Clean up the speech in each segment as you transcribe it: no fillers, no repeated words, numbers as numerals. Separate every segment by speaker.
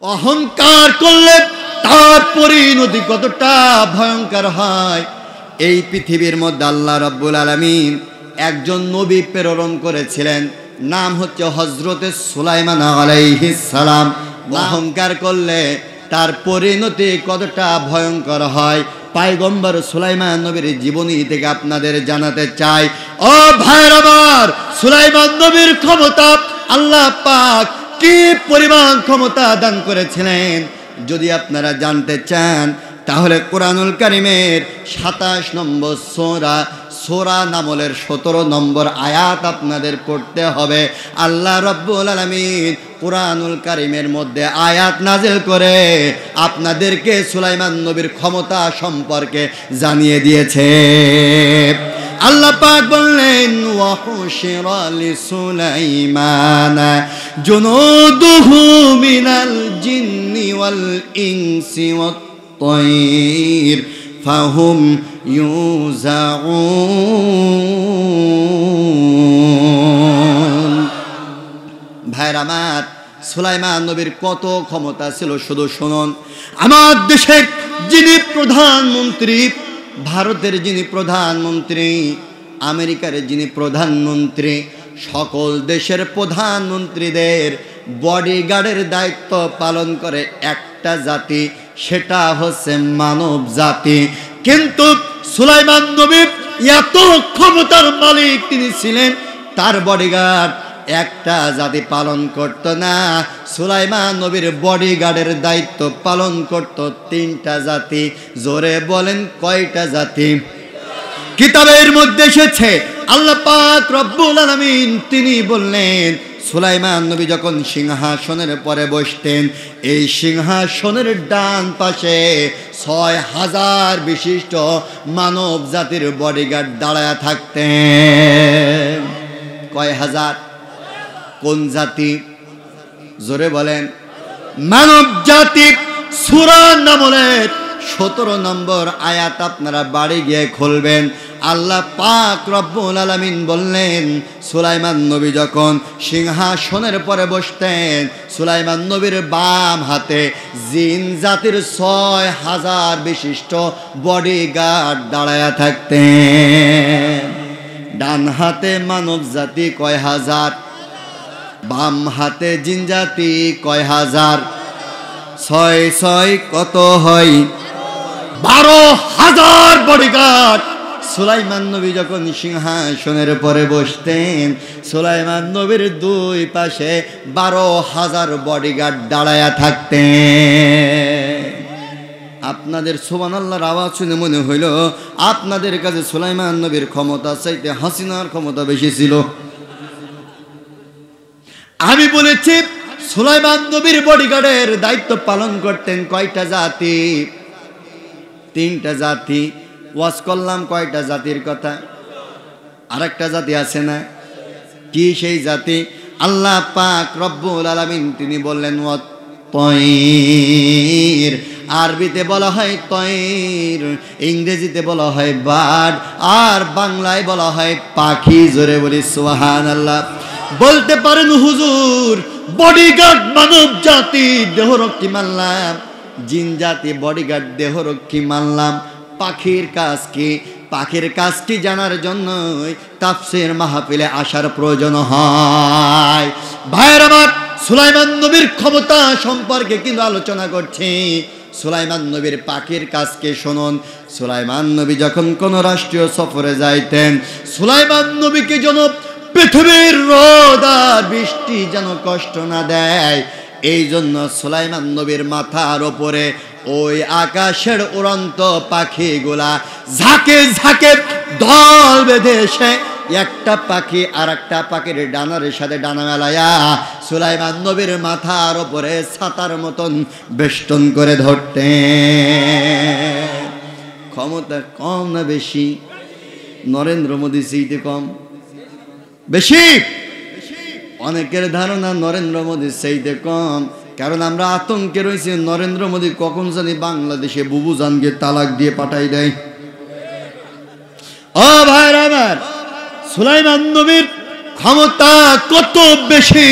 Speaker 1: অহংকার করলে তার পরিণতি কতটা ভয়ঙ্কর হয়। এই পৃথিবীর মধ্যে আল্লাহ রাব্বুল আলামিন একজন নবী প্রেরণ করেছিলেন, নাম হচ্ছে হযরতে সুলাইমান আলাইহিস সালাম। অহংকার করলে তার পরিণতি কতটা ভয়ঙ্কর হয় পয়গম্বর সুলাইমান নবীর জীবনী থেকে আপনাদের জানাতে চাই। ও ভাইরা আমার, সুলাইমান নবীর ক্ষমতা আল্লাহ পাক কি পরিমাণ ক্ষমতা দান করেছিলেন যদি আপনারা জানতে চান তাহলে কোরআনুল কারীমের 27 নম্বর সূরা নামলের 17 নম্বর আয়াত আপনাদের পড়তে হবে। আল্লাহ রাব্বুল আলামিন কোরআনুল কারীমের মধ্যে আয়াত নাযিল করে আপনাদেরকে সুলাইমান নবীর ক্ষমতা সম্পর্কে জানিয়ে দিয়েছে। আল্লাহ পাক বললেন, ওয়া হুশিরা লিসুলাইমান জুনুদুহু মিনাল জিন্নি ওয়াল ইনসি ওয়াত তায়র ফাহুম ইউজাউন। ভাইরা আমার, সুলাইমান নবীর কত ক্ষমতা ছিল শুধু শুনুন। আমার দেশের যিনি প্রধানমন্ত্রী, ভারতের যিনি প্রধানমন্ত্রী, আমেরিকার যিনি প্রধানমন্ত্রী, সকল দেশের প্রধানমন্ত্রীদের বডিগার্ডের দায়িত্ব পালন করে একটা জাতি, সেটা হচ্ছে মানব জাতি। কিন্তু সুলাইমান নবী এত ক্ষমতার মালিক তিনি ছিলেন, তার বডিগার্ড একটা জাতি পালন করত না। সুলাইমান নবীর বডিগার্ডের দায়িত্ব পালন করত 3টা জাতি। জোরে বলেন কয়টা জাতি? কিতাবের মধ্যে এসেছে আল্লাহ পাক রব্বুল আলামিন তিনি বললেন, সুলাইমান নবী যখন সিংহাসনের পরে বসতেন, এই সিংহাসনের ডান পাশে 6000 বিশিষ্ট মানব জাতির বডিগার্ড দাঁড়ায় থাকতেন। কয় হাজার? কোন জাতি? জোরে বলেন। মানব জাতি। সূরা নামলের 17 নম্বর আয়াত আপনারা বাড়ি গিয়ে খুলবেন। আল্লাহ পাক রব্বুল আলামিন বললেন, সুলাইমান নবী যখন সিংহাসনের পরে বসতেন, সুলাইমান নবীর বাম হাতে জিন জাতির 6000 বিশিষ্ট বডিগার্ড দাঁড়ায়া থাকতেন। ডান হাতে মানব জাতি কয় হাজার? বাম হাতে জিন জাতি কয় হাজার? 6 কত হয়? 12,000 বডিগার্ড। সুলাইমান নবী যখন সিংহাসনের পরে বসতেন, সুলাইমান নবীর দুই পাশে 12,000 বডিগার্ড দাঁড়ায়া থাকতেন। আপনাদের সুবহানাল্লাহর আওয়াজ শুনে মনে হইল আপনাদের কাছে সুলাইমান নবীর ক্ষমতা চাইতে হাসিনার ক্ষমতা বেশি ছিল। আমি বলেছি সুলাইমান নবীর বডিগার্ডের দায়িত্ব পালন করতেন কয়টা জাতি? 3টা জাতি। ওয়াজ করলাম কয়টা জাতির কথা? আরেকটা জাতি আছে না? কি সেই জাতি? আল্লাহ পাক রব্বুল আলামিন তিনি বললেন ওয়াত তায়র। আরবিতে বলা হয় তয়র, ইংরেজিতে বলা হয় বার্ড, আর বাংলায় বলা হয় পাখি। জোরে বলি সুবহানাল্লাহ। বলতে পারেন হুজুর, বডিগার্ড মানব জাতি দেহরক্ষী মানলাম, জিন জাতি বডিগার্ড দেহরক্ষী মানলাম, পাখির কাজ কি? পাখির কাজ কি জানার জন্য তাফসীর মাহফিলে আসার প্রয়োজন হয়। ভাইয়ের আমার, সুলাইমান নবীর ক্ষমতা সম্পর্কে কিন্তু আলোচনা করছি। সুলাইমান নবীর পাখির কাজকে শুনুন। সুলাইমান নবী যখন কোন রাষ্ট্রীয় সফরে যাইতেন, সুলাইমান নবীকে যেন পৃথিবীর রোদ আর বৃষ্টি যেন কষ্ট না দেয়, এই জন্য সুলাইমান নবীর মাথার ওপরে ওই আকাশের উড়ন্ত পাখিগুলা ঝাঁকে ঝাঁকে দল বেঁধে এসে একটা পাখি আর একটা পাখির ডানার সাথে ডানা মেলায়া সুলাইমান নবীর মাথার ওপরে ছাতার মতন বেষ্টন করে ধরতেন। ক্ষমতা কম না বেশি? নরেন্দ্র মোদী চাইতে কম? বেশি? অনেকের ধারণা নরেন্দ্র মোদী চাইতে কম, কারণ আমরা আতঙ্কে রয়েছি নরেন্দ্র মোদী কখন জানি বাংলাদেশে বুবুজানকে তালাক দিয়ে পাঠাই দেয়। ও ভাইরা আমার, সুলাইমান নবীর ক্ষমতা কত বেশি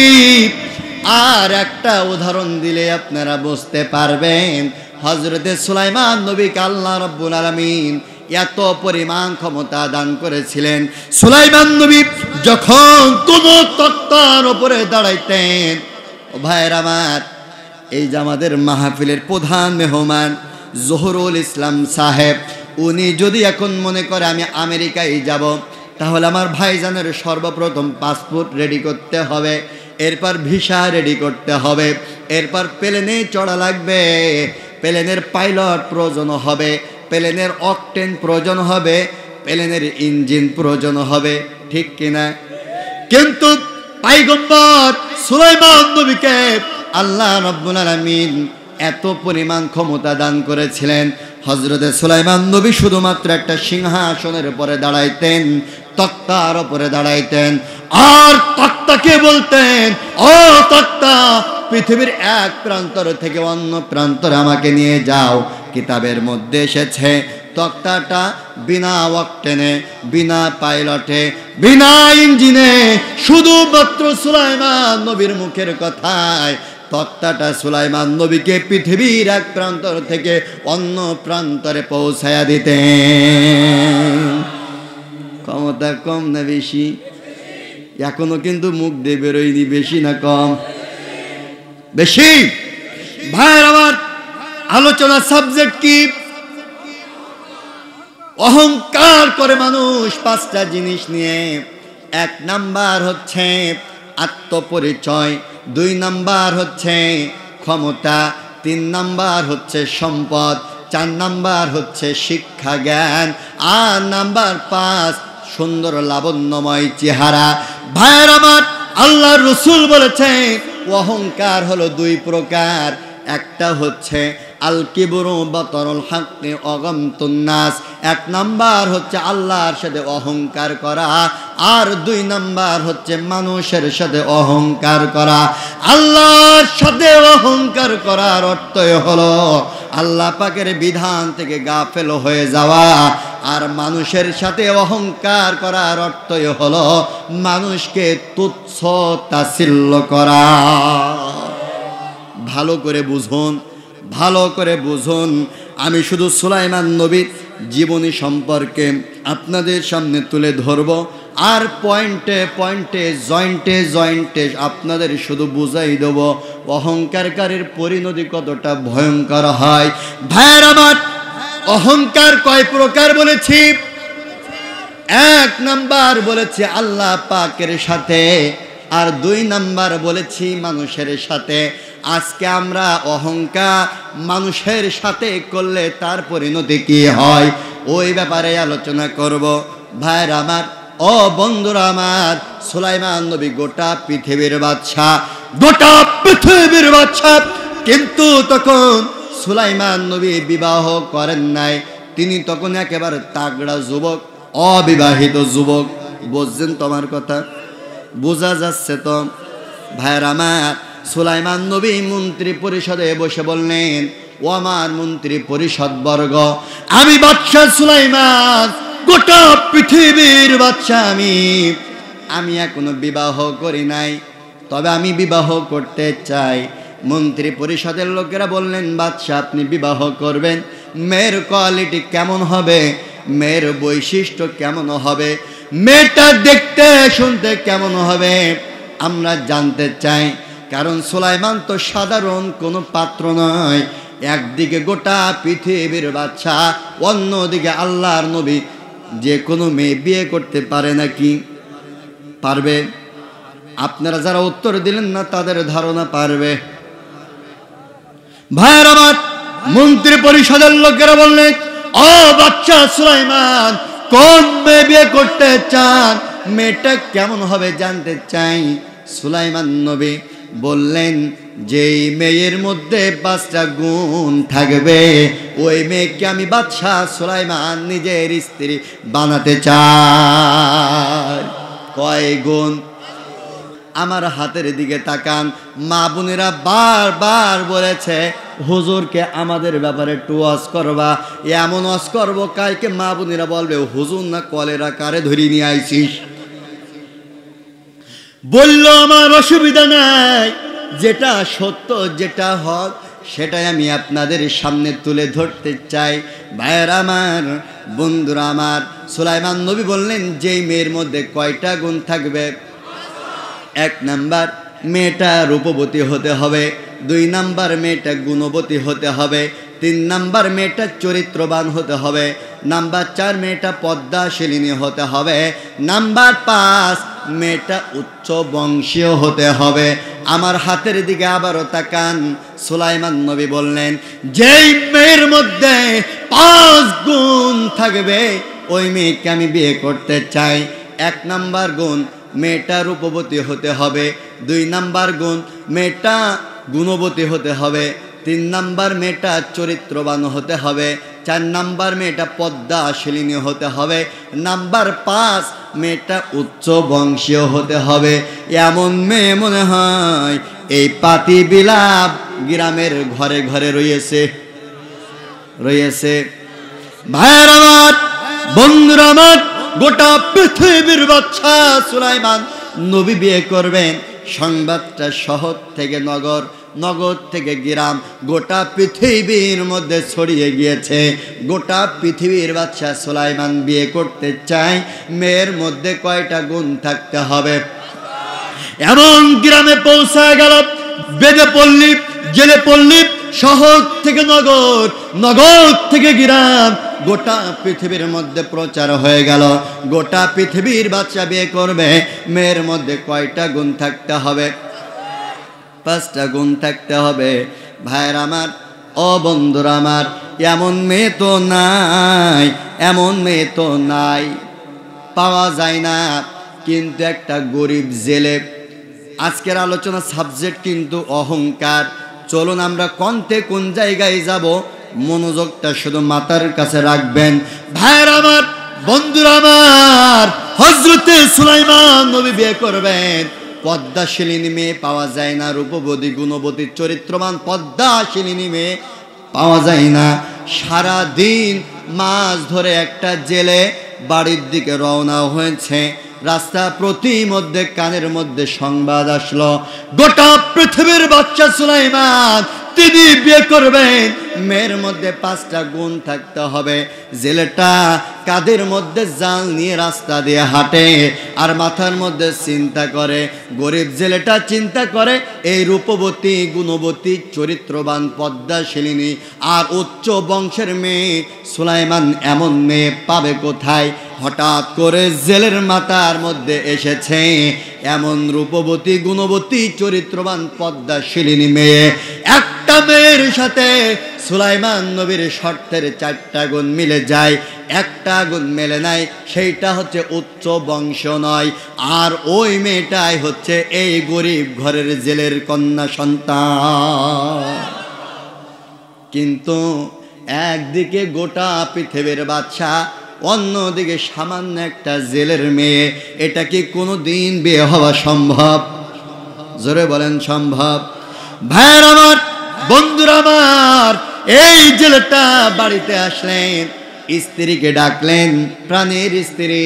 Speaker 1: আর একটা উদাহরণ দিলে আপনারা বুঝতে পারবেন হযরতে সুলাইমান নবীকে আল্লাহ রাব্বুল আলামিন এত পরিমাণ ক্ষমতা দান করেছিলেন। সুলাইমান নবী যখন কোন তক্তার উপরে দাঁড়াইতেন, ও ভাইয়ের আমার, এই যে আমাদের মাহফিলের প্রধান মেহমান জহুরুল ইসলাম সাহেব, উনি যদি এখন মনে করে আমি আমেরিকায় যাব, তাহলে আমার ভাইজানের সর্বপ্রথম পাসপোর্ট রেডি করতে হবে, এরপর ভিসা রেডি করতে হবে, এরপর প্লেনে চড়া লাগবে, প্লেনের পাইলট প্রয়োজন হবে, প্লেনের অকটেন প্রয়োজন হবে, প্লেনের ইঞ্জিন প্রয়োজন হবে, ঠিক কিনা? কিন্তু পয়গম্বর সুলাইমান নবীকে আল্লাহ রাব্বুল আলামিন এত পরিমাণ ক্ষমতা দান করেছিলেন। হযরতে সুলাইমান নবী শুধুমাত্র একটা সিংহাসনের উপরে দাঁড়াইতেন, তক্তার উপরে দাঁড়াইতেন, আর তক্তাকে বলতেন, ও তক্তা, পৃথিবীর এক প্রান্তর থেকে অন্য প্রান্তরে আমাকে নিয়ে যাও। কিতাবের মধ্যে এসেছে তক্তাটা বিনা অকটেনে, বিনা পাইলটে, বিনা ইঞ্জিনে, শুধুমাত্র সুলাইমান নবীর মুখের কথায় তক্তাটা সুলাইমান নবীকে পৃথিবীর এক প্রান্তর থেকে অন্য প্রান্তরে পৌঁছায়া দিতেন। ক্ষমতা কম না বেশি? এখনো কিন্তু মুখ দিয়ে বেরোয়নি, বেশি না কম? বেশি। ভাইয়ের আমার, আলোচনার সাবজেক্ট কি? অহংকার করে মানুষ পাঁচটা জিনিস নিয়ে। এক নাম্বার হচ্ছে আত্মপরিচয়, দুই নাম্বার হচ্ছে ক্ষমতা, তিন নাম্বার হচ্ছে সম্পদ, চার নাম্বার হচ্ছে শিক্ষা জ্ঞান, আর নাম্বার 5 সুন্দর লাবণ্যময় চেহারা। ভাইয়ের আমার, আল্লাহর রাসূল বলেছেন অহংকার হলো 2 প্রকার। একটা হচ্ছে আল কিবরু বাতরুল হাক্কি অগমতুন নাস, 1 নাম্বার হচ্ছে আল্লাহর সাথে অহংকার করা, আর 2 নাম্বার হচ্ছে মানুষের সাথে অহংকার করা। আল্লাহর সাথে অহংকার করার অর্থই হলো আল্লাহ পাকের বিধান থেকে গাফেল হয়ে যাওয়া, আর মানুষের সাথে অহংকার করার অর্থই হলো মানুষকে তুচ্ছ তাচ্ছিল্য করা। ভালো করে বুঝুন, ভালো করে বুঝুন। আমি শুধু সুলাইমান নবীর জীবনী সম্পর্কে আপনাদের সামনে তুলে ধরব, আর পয়েন্টে পয়েন্টে জয়েন্টে জয়েন্টে আপনাদের শুধু বুঝাই দেব অহংকারকারীর পরিণতি কতটা ভয়ঙ্কর হয়। ভাইয়ের আমার, অহংকার কয় প্রকার বলেছি? 1 নাম্বার বলেছি আল্লাহ পাকের সাথে, আর 2 নাম্বার বলেছি মানুষের সাথে। আজকে আমরা অহংকার মানুষের সাথে করলে তার পরিণতি কি হয়, ওই ব্যাপারে আলোচনা করব। ভাইয়ের আমার, ও বন্ধুরা আমার, সুলাইমান নবী গোটা পৃথিবীর বাদশা, গোটা পৃথিবীর বাদশা। কিন্তু তখন সুলাইমান নবী বিবাহ করেন নাই, তিনি তখন একেবারে তাগড়া যুবক, অবিবাহিত যুবক। বুঝছেন তোমার কথা? বোঝা যাচ্ছে তো? ভাইয়ের আমার, সুলাইমান নবী মন্ত্রী পরিষদে বসে বললেন, ও আমার মন্ত্রী পরিষদ বর্গ, আমি বাদশা সুলাইমান, গোটা পৃথিবীর বাদশা আমি এখনো বিবাহ করি নাই, তবে আমি বিবাহ করতে চাই। মন্ত্রী পরিষদের লোকেরা বললেন, বাদশা আপনি বিবাহ করবেন, মেয়ের কোয়ালিটি কেমন হবে, মেয়ের বৈশিষ্ট্য কেমন হবে, মেয়েটা দেখতে শুনতে কেমন হবে আমরা জানতে চাই। কারণ সুলাইমান তো সাধারণ কোনো পাত্র নয়। একদিকে গোটা পৃথিবীর বাদশা, অন্যদিকে আল্লাহর নবী। যে কোনো মেয়ে বিয়ে করতে পারে নাকি? পারবে? আপনারা যারা উত্তর দিলেন না তাদের ধারণা পারবে। ভাইয়ের আমার, মন্ত্রী পরিষদের লোকেরা বললেন, ও বাদশা সুলাইমান, কোন মেয়ে বিয়ে করতে চান, মেয়েটা কেমন হবে জানতে চাই। সুলাইমান নবী বললেন, যেই মেয়ের মধ্যে 5টা গুণ থাকবে, ওই মেয়েকে আমি বাদশা সুলাইমান নিজের স্ত্রী বানাতে চাই। কয় গুণ? আমার হাতের দিকে তাকান। মা বোনেরা বারবার বলেছে, হুজুরকে আমাদের ব্যাপারে একটু ওয়াজ করবা। এমন ওয়াজ করবো কালকে মা বোনেরা বলবে, হুজুর না কলেরা কারে ধরি নিয়ে আইছিস। বলল আমার অসুবিধা নাই, যেটা সত্য, যেটা হক, সেটাই আমি আপনাদের সামনে তুলে ধরতে চাই। ভাইয়েরা আমার, বন্ধুরা আমার, সুলাইমান নবী বললেন যেই মেয়ের মধ্যে কয়টা গুণ থাকবে? 1 নাম্বার, মেয়েটা রূপবতী হতে হবে। 2 নাম্বার, মেয়েটা গুণবতী হতে হবে। 3 নাম্বার, মেয়েটা চরিত্রবান হতে হবে। নাম্বার 4, মেয়েটা পদ্মাশিলিনী হতে হবে। নাম্বার 5, মেয়েটা উচ্চ বংশীয় হতে হবে। আমার হাতের দিকে আবারও তাকান। সুলাইমান নবী বললেন যেই মেয়ের মধ্যে 5 গুণ থাকবে ওই মেয়েকে আমি বিয়ে করতে চাই। 1 নাম্বার গুণ, মেয়েটা রূপবতী হতে হবে। 2 নাম্বার গুণ, মেয়েটা গুণবতী হতে হবে। 3 নাম্বার, মেয়েটা চরিত্রবান হতে হবে। 4 নাম্বার, মেয়েটা পদ্মাশিলিনী হতে হবে। নাম্বার 5, মেয়েটা উচ্চ বংশীয় হতে হবে। এমন মেয়ে মনে হয় এই পাতি বিলাপ গ্রামের ঘরে ঘরে রয়েছে। ভাইয়ের আমার, বন্ধুরা আমার, গোটা পৃথিবীর বাদশা সুলাইমান নবী বিয়ে করবেন। সংবাদটা শহর থেকে নগর, নগর থেকে গ্রাম, গোটা পৃথিবীর মধ্যে ছড়িয়ে গিয়েছে। গোটা পৃথিবীর বাদশা সুলাইমান বিয়ে করতে চায়। মেয়ের মধ্যে কয়টা গুণ থাকতে হবে? এমন গ্রামে পৌঁছা গেল, বেদে পল্লী, জেলে পল্লী, শহর থেকে নগর, নগর থেকে গ্রাম, গোটা পৃথিবীর মধ্যে প্রচার হয়ে গেল। গোটা পৃথিবীর বাচ্চা বিয়ে করবে। মেয়ের মধ্যে কয়টা গুণ থাকতে হবে? 5টা গুণ থাকতে হবে। ভাইয়ের আমার, ও বন্ধুরা আমার, এমন মেয়ে তো নাই, এমন মেয়ে তো নাই, পাওয়া যায় না। কিন্তু একটা গরিব জেলে, আজকের আলোচনা সাবজেক্ট কিন্তু অহংকার। চলুন আমরা কোন জায়গায় যাব, মনোযোগটা শুধু মাথার কাছে রাখবেন। ভাইয়ের আমার, বন্ধুরা আমার, হযরতে সুলাইমান নবী বিয়ে করবেন। পদ্মাশিলিনী মেয়ে পাওয়া যায় না, রূপবতী, গুণবতী, চরিত্রবান পদ্মাশিলিনী মেয়ে পাওয়া যায় না। সারা দিন মাছ ধরে একটা জেলে বাড়ির দিকে রওনা হয়েছে। রাস্তা প্রতি মধ্যে কানের মধ্যে সংবাদ আসলো, গোটা পৃথিবীর বাদশা সুলাইমান তিনি বিয়ে করবেন। মেয়ের মধ্যে 5টা গুণ থাকতে হবে। জেলেটা কাদের মধ্যে জাল নিয়ে রাস্তা দিয়ে হাঁটে আর মাথার মধ্যে চিন্তা করে। গরিব জেলেটা চিন্তা করে এই রূপবতী, গুণবতী, চরিত্রবান, পদ্মাশিলিনী আর উচ্চ বংশের মেয়ে সুলাইমান এমন মেয়ে পাবে কোথায়? হঠাৎ করে জেলের মাথার মধ্যে এসেছে এমন রূপবতী, গুণবতী, চরিত্রবান, পদ্মাশিলিনী মেয়ে। একটা মেয়ের সাথে সুলাইমান নবীর শর্তের 4টা গুণ মিলে যায়, একটা গুণ মেলে নাই, সেইটা হচ্ছে উচ্চ বংশ নয়। আর ওই মেয়েটাই হচ্ছে এই গরিব ঘরের জেলের কন্যা সন্তান। কিন্তু একদিকে গোটা পৃথিবীর বাদশা, অন্যদিকে সামান্য একটা জেলের মেয়ে। এটা কি কোনো দিন বিয়ে হওয়া সম্ভব? জোরে বলেন সম্ভব? ভাইয়ের আমার, বন্ধুরা আমার, এই জেলেটা বাড়িতে আসলেন, স্ত্রীকে ডাকলেন, প্রাণের স্ত্রী,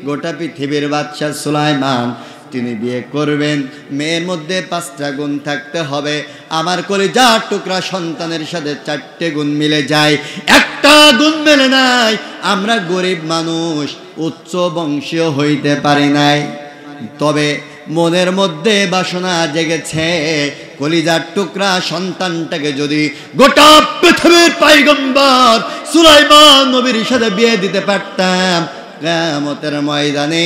Speaker 1: গোটা পৃথিবীর বাদশা সুলাইমান তিনি বিয়ে করবেন। মেয়ের মধ্যে 5টা গুণ থাকতে হবে। আমার কলিজার টুকরা সন্তানের সাথে 4টে গুণ মিলে যায়, একটা গুণ মেলে নাই। আমরা গরিব মানুষ, উচ্চ বংশীয় হইতে পারি নাই, তবে মনের মধ্যে বাসনা জেগেছে কলিজার টুকরা সন্তানটাকে যদি গোটা পৃথিবীর পয়গম্বর সুলাইমান নবীর সাথে বিয়ে দিতে পারতাম, কিয়ামতের ময়দানে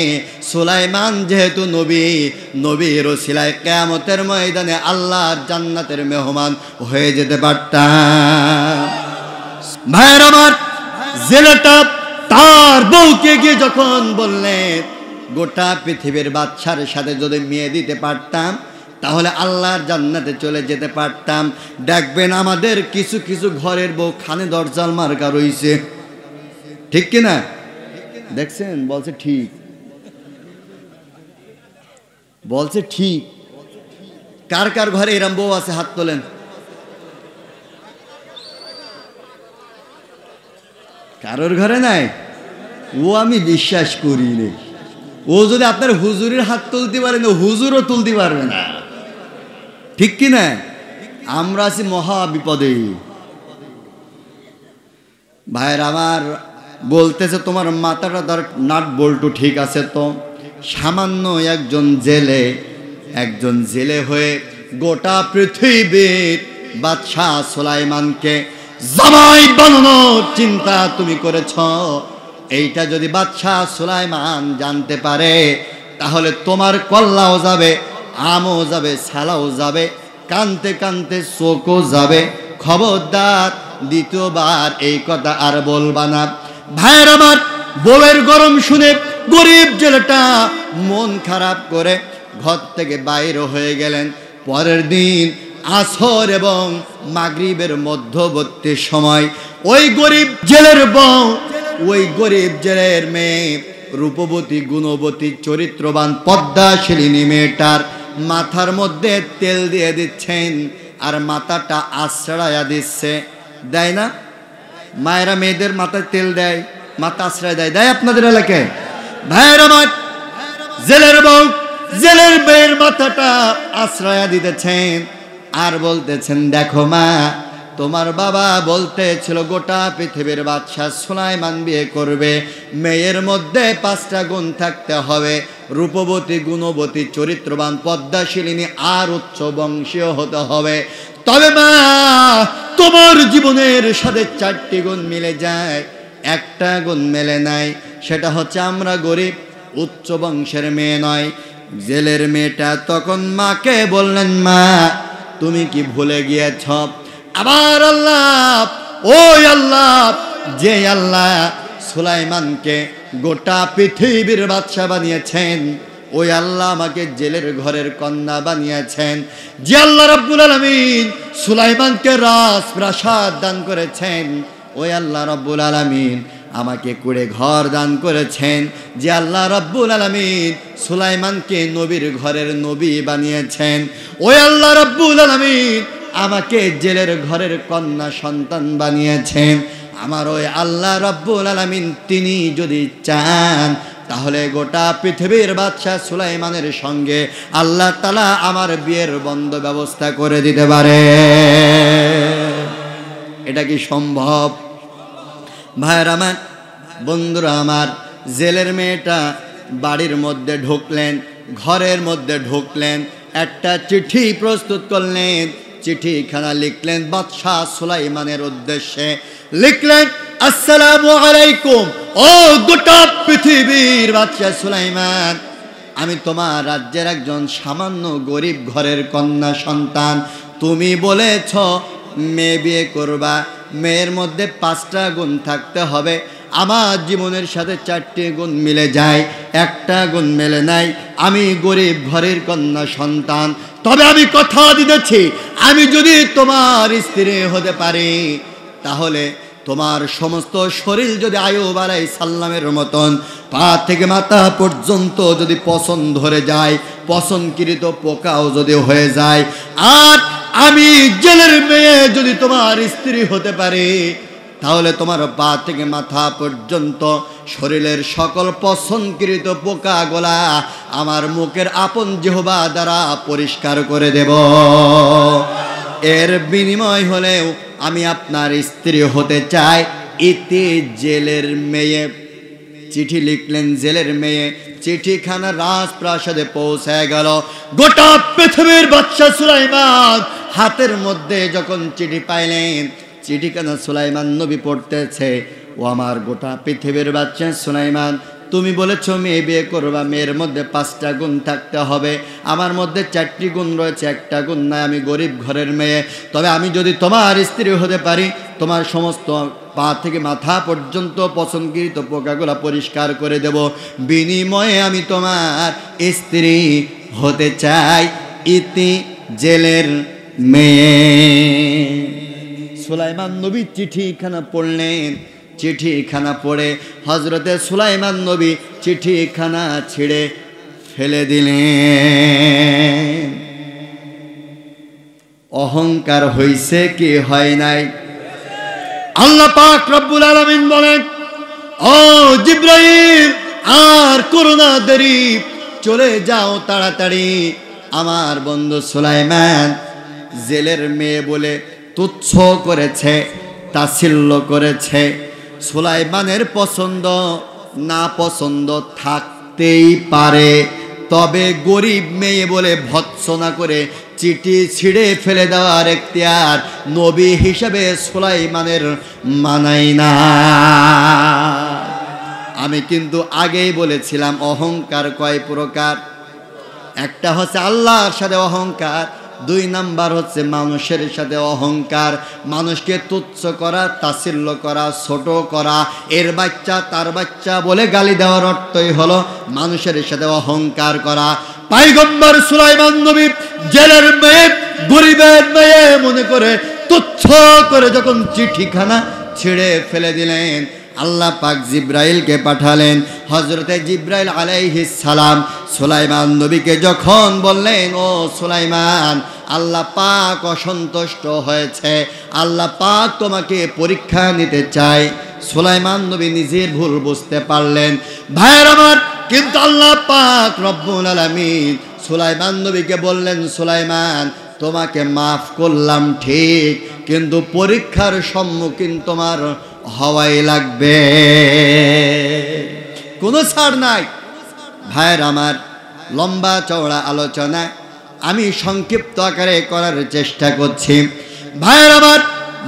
Speaker 1: সুলাইমান যেহেতু নবী, নবীর ওসিলায় কিয়ামতের ময়দানে আল্লাহর জান্নাতের মেহমান হয়ে যেতে পারতাম। ভাইয়ের আমার, জেলেটা তার বউকে গিয়ে যখন বললেন গোটা পৃথিবীর বাদশার সাথে যদি মেয়ে দিতে পারতাম তাহলে আল্লাহর জান্নাতে চলে যেতে পারতাম। দেখবেন আমাদের কিছু কিছু ঘরের বউ খানে দরজাল মার্কা রইছে, ঠিক কিনা? দেখছেন? বলছে ঠিক, বলছে ঠিক। কার কার ঘরে এরম বউ আছে? হাত তোলেন। কারোর ঘরে নাই? ও আমি বিশ্বাস করি না। ও যদি আপনার হুজুরের হাত তুলতে পারে না, হুজুরও তুলতে পারবে না, ঠিক কি না? আমরা আছি মহা বিপদে। ভাইয়ের আমার বলতেছে তোমার মাথাটা তার নাট বল্টু ঠিক আছে তো? সামান্য একজন জেলে হয়ে গোটা পৃথিবীর বাদশাহ সুলাইমানকে জামাই বানানোর চিন্তা তুমি করেছ। এইটা যদি বাদশাহ সুলাইমান জানতে পারে তাহলে তোমার কল্লাও যাবে, আমও যাবে, ছালাও যাবে, কানতে কানতে চোখও যাবে। খবরদার দ্বিতীয়বার এই কথা আর বলবা না। ভাইয়ের আমার বউয়ের গরম শুনে গরিব জেলেটা মন খারাপ করে ঘর থেকে বাইরে হয়ে গেলেন। পরের দিন আসর এবং মাগরিবের মধ্যবর্তী সময় ওই গরিব জেলের বউ, ওই গরিব জেলের মেয়ে, রূপবতী, গুণবতী, চরিত্রবান, পদ্মাশিলিনী মেয়েটার মাথার মধ্যে তেল দিয়ে দিচ্ছেন আর মাথাটা আশ্রয়া দিচ্ছে। দেয় না? মায়েরা মেয়েদের মাথায় তেল দেয়, মাথা আশ্রয় দেয়, দেয় আপনাদের এলাকায়? ভাইয়ের আমার জেলের বউ জেলের মেয়ের মাথাটা আশ্রয়া দিতেছেন আর বলতেছেন, দেখো মা, তোমার বাবা বলতেছিল গোটা পৃথিবীর বাদশাহ সুলাইমান বিয়ে করবে, মেয়ের মধ্যে 5টা গুণ থাকতে হবে, রূপবতী, গুণবতী, চরিত্রবান, পদ্মাশিলিনী আর উচ্চ বংশীয় হতে হবে। তবে মা, তোমার জীবনের সাথে 4টি গুণ মিলে যায়, একটা গুণ মেলে নাই, সেটা হচ্ছে আমরা গরিব, উচ্চ বংশের মেয়ে নয়। জেলের মেয়েটা তখন মাকে বললেন, মা তুমি কি ভুলে গিয়েছ? আবার আল্লাহ, ওই আল্লাহ যে আল্লাহ সুলাইমানকে গোটা পৃথিবীর বাদশা বানিয়েছেন, ওই আল্লাহ আমাকে জেলের ঘরের কন্যা বানিয়েছেন। যে আল্লাহ রাব্বুল আলামিন সুলাইমানকে রাজপ্রাসাদ দান করেছেন, ওই আল্লাহ রাব্বুল আলামিন আমাকে কুড়ে ঘর দান করেছেন। যে আল্লাহ রাব্বুল আলামিন সুলাইমানকে নবীর ঘরের নবী বানিয়েছেন, ওই আল্লাহ রাব্বুল আলামিন আমাকে জেলের ঘরের কন্যা সন্তান বানিয়েছেন। আমার ওই আল্লাহ রাব্বুল আলামিন তিনি যদি চান তাহলে গোটা পৃথিবীর বাদশাহ সুলাইমানের সঙ্গে আল্লাহ তাআলা আমার বিয়ের বন্ধ ব্যবস্থা করে দিতে পারে। এটা কি সম্ভব? ভাইয়ের আমার, বন্ধুরা আমার, জেলের মেয়েটা বাড়ির মধ্যে ঢুকলেন, ঘরের মধ্যে ঢুকলেন, একটা চিঠি প্রস্তুত করলেন, চিঠিখানা লিখলেন বাদশাহ সুলাইমানের উদ্দেশ্যে। লিখলেন, আসসালামু আলাইকুম, ও গোটা পৃথিবীর বাদশাহ সুলাইমান, আমি তোমার রাজ্যের একজন সামান্য গরিব ঘরের কন্যা সন্তান। তুমি বলেছ মেয়ে বিয়ে করবা, মেয়ের মধ্যে 5টা গুণ থাকতে হবে। আমার জীবনের সাথে 4টি গুণ মিলে যায়, একটা গুণ মেলে নাই। আমি গরিব ঘরের কন্যা সন্তান, তবে আমি কথা দিতেছি, আমি যদি তোমার স্ত্রী হতে পারি তাহলে তোমার সমস্ত শরীর যদি আয়ুব আলাইহিস সালামের মতন পা থেকে মাথা পর্যন্ত যদি পছন্দ ধরে যায়, পছন্দকৃত পোকাও যদি হয়ে যায়, আর আমি জেলের মেয়ে যদি তোমার স্ত্রী হতে পারি তাহলে তোমার পা থেকে মাথা পর্যন্ত শরীরের সকল পছন্দকৃত পোকাগুলা আমার মুখের আপন জিহ্বা দ্বারা পরিষ্কার করে দেব। এর বিনিময় হলেও আমি আপনার স্ত্রী হতে চাই। ইতি জেলের মেয়ে চিঠি লিখলেন, জেলের মেয়ে চিঠিখানা রাজপ্রাসাদে পৌঁছায় গেল। গোটা পৃথিবীর বাদশাহ সুলাইমান হাতের মধ্যে যখন চিঠি পাইলেন, চিঠিখানা সুলাইমান নবী পড়তেছে, ও আমার গোটা পৃথিবীর বাদশাহ সুলাইমান, তুমি বলেছ মেয়ে বিয়ে করবা, মেয়ের মধ্যে 5টা গুণ থাকতে হবে, আমার মধ্যে 4টি গুণ রয়েছে, একটা গুণ নাই, আমি গরিব ঘরের মেয়ে। তবে আমি যদি তোমার স্ত্রী হতে পারি, তোমার সমস্ত পা থেকে মাথা পর্যন্ত পছন্দকৃত পোকাগুলা পরিষ্কার করে দেব, বিনিময়ে আমি তোমার স্ত্রী হতে চাই। ইতি জেলের মেয়ে। সুলাইমান নবী চিঠিখানা পড়লেন, চিঠিখানা পড়ে হযরতে সুলাইমান নবী চিঠিখানা ছিঁড়ে ফেলে দিলেন। অহংকার হইছে কি হয় নাই? আল্লাহ পাক রব্বুল আলামিন বলেন, ও জিবরাইল, আর করো না দেরি, চলে যাও তাড়াতাড়ি। আমার বন্ধু সুলাইমান জেলের মেয়ে বলে তুচ্ছ করেছে, তাচ্ছিল্য করেছে। সুলাইমানের পছন্দ না পছন্দ থাকতেই পারে, তবে গরিব মেয়ে বলে ভৎসনা করে চিঠি ছিঁড়ে ফেলে দেওয়ার এখতিয়ার নবী হিসেবে সুলাইমানের মানাই না। আমি কিন্তু আগেই বলেছিলাম অহংকার কয় প্রকার। একটা হচ্ছে আল্লাহর সাথে অহংকার, 2 নাম্বার হচ্ছে মানুষের সাথে অহংকার। মানুষকে তুচ্ছ করা, তাচ্ছিল্য করা, ছোট করা, এর বাচ্চা তার বাচ্চা বলে গালি দেওয়ার অর্থই হলো মানুষের সাথে অহংকার করা। পয়গম্বর সুলাইমান নবী জেলের মেয়ে, গরিবের মেয়ে মনে করে তুচ্ছ করে যখন চিঠিখানা ছিঁড়ে ফেলে দিলেন, আল্লাহ পাক জিব্রাইলকে পাঠালেন। হযরতে জিব্রাইল আলাইহিস সালাম সুলাইমান নবীকে যখন বললেন, ও সুলাইমান, আল্লাহ পাক অসন্তুষ্ট হয়েছে, আল্লাহ পাক তোমাকে পরীক্ষা নিতে চায়। সুলাইমান নবী নিজের ভুল বুঝতে পারলেন। ভাইয়ের আমার, কিন্তু আল্লাহ পাক রব্বুল আলামিন সুলাইমান নবীকে বললেন, সুলাইমান, তোমাকে মাফ করলাম ঠিক, কিন্তু পরীক্ষার সম্মুখীন তোমার হওয়াই লাগবে, কোনো ছাড় নাই। ভাইয়ের আমার, লম্বা চওড়া আলোচনা আমি সংক্ষিপ্ত আকারে করার চেষ্টা করছি। ভাইয়ের আমার,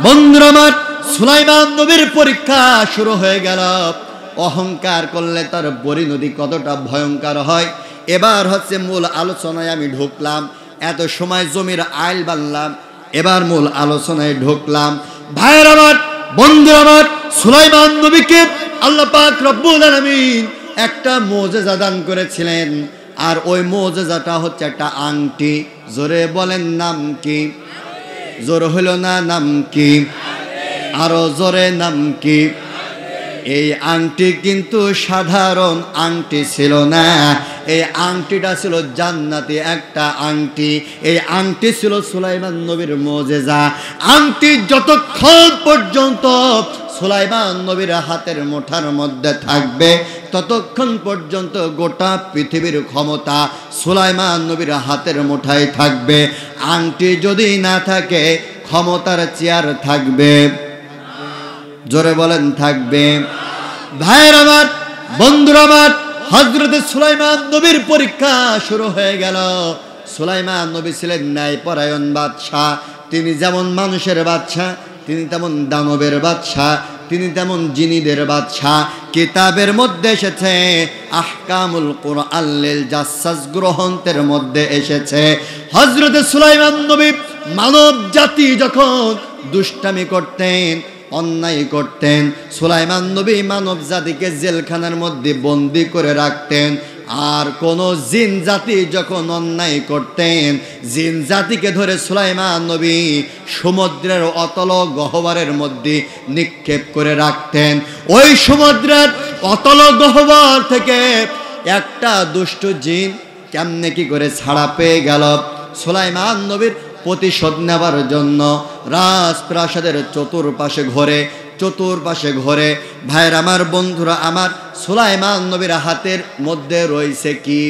Speaker 1: বন্ধুরা আমার, সুলাইমান নবীর পরীক্ষা শুরু হয়ে গেল। অহংকার করলে তার পরিণতি কতটা ভয়ঙ্কর হয়, এবার হচ্ছে মূল আলোচনায় আমি ঢুকলাম। এত সময় জমির আইল বানলাম, এবার মূল আলোচনায় ঢুকলাম। ভাইয়ের আমার, বন্ধু আমার, সুলাইমান নবীকে আল্লাহ পাক রব্বুল আলামিন একটা মুজিজা দান করেছিলেন, আর ওই মুজিজাটা হচ্ছে একটা আংটি। জোরে বলেন নাম কি? জোর হলো না, নাম কি? আরো জোরে, নাম কি? এই আংটি কিন্তু সাধারণ আংটি ছিল না, এই আংটিটা ছিল জান্নাতি একটা আংটি। এই আংটি ছিল সুলাইমান নবীর মুজিজা। আংটি যতক্ষণ পর্যন্ত সুলাইমান নবীর হাতের মুঠার মধ্যে থাকবে, ততক্ষণ পর্যন্ত গোটা পৃথিবীর ক্ষমতা সুলাইমান নবীর হাতের মুঠায় থাকবে। আংটি যদি না থাকে, ক্ষমতার চেয়ার থাকবে। জোরে বলেন, থাকবে। ভাইয়ের আমার, বন্ধুরা আমার, হযরতে সুলাইমান নবীর পরীক্ষা শুরু হয়ে গেল। সুলাইমান নবী ছিলেন ন্যায়পরায়ণ বাদশাহ। তিনি যেমন মানুষের বাদশাহ, তিনি তেমন দানবের বাদশাহ, তিনি তেমন জিনিদের বাদশাহ। কিতাবের মধ্যে এসেছে, আহকামুল কুরআন লিল জাসসাস গ্রন্থের মধ্যে এসেছে, হযরতে সুলাইমান নবী মানব জাতি যখন দুষ্টামি করতেন, অন্যায় করতেন, সুলাইমান নবী মানব জাতিকে জেলখানার মধ্যে বন্দি করে রাখতেন। আর কোন জিন জাতি যখন অন্যায় করতেন, জিন জাতিকে ধরে সুলাইমান নবী সমুদ্রের অতল গহ্বরের মধ্যে নিক্ষেপ করে রাখতেন। ওই সমুদ্রের অতল গহ্বর থেকে একটা দুষ্ট জিন কেমনে কি করে ছাড়া পেয়ে গেল, সুলাইমান নবীর প্রতিশোধ নেবার জন্য রাজপ্রাসাদের চতুর্পাশে ঘরে। ভাইয়ের আমার, বন্ধুরা আমার, সুলাইমান নবীর হাতের মধ্যে রয়েছে কি?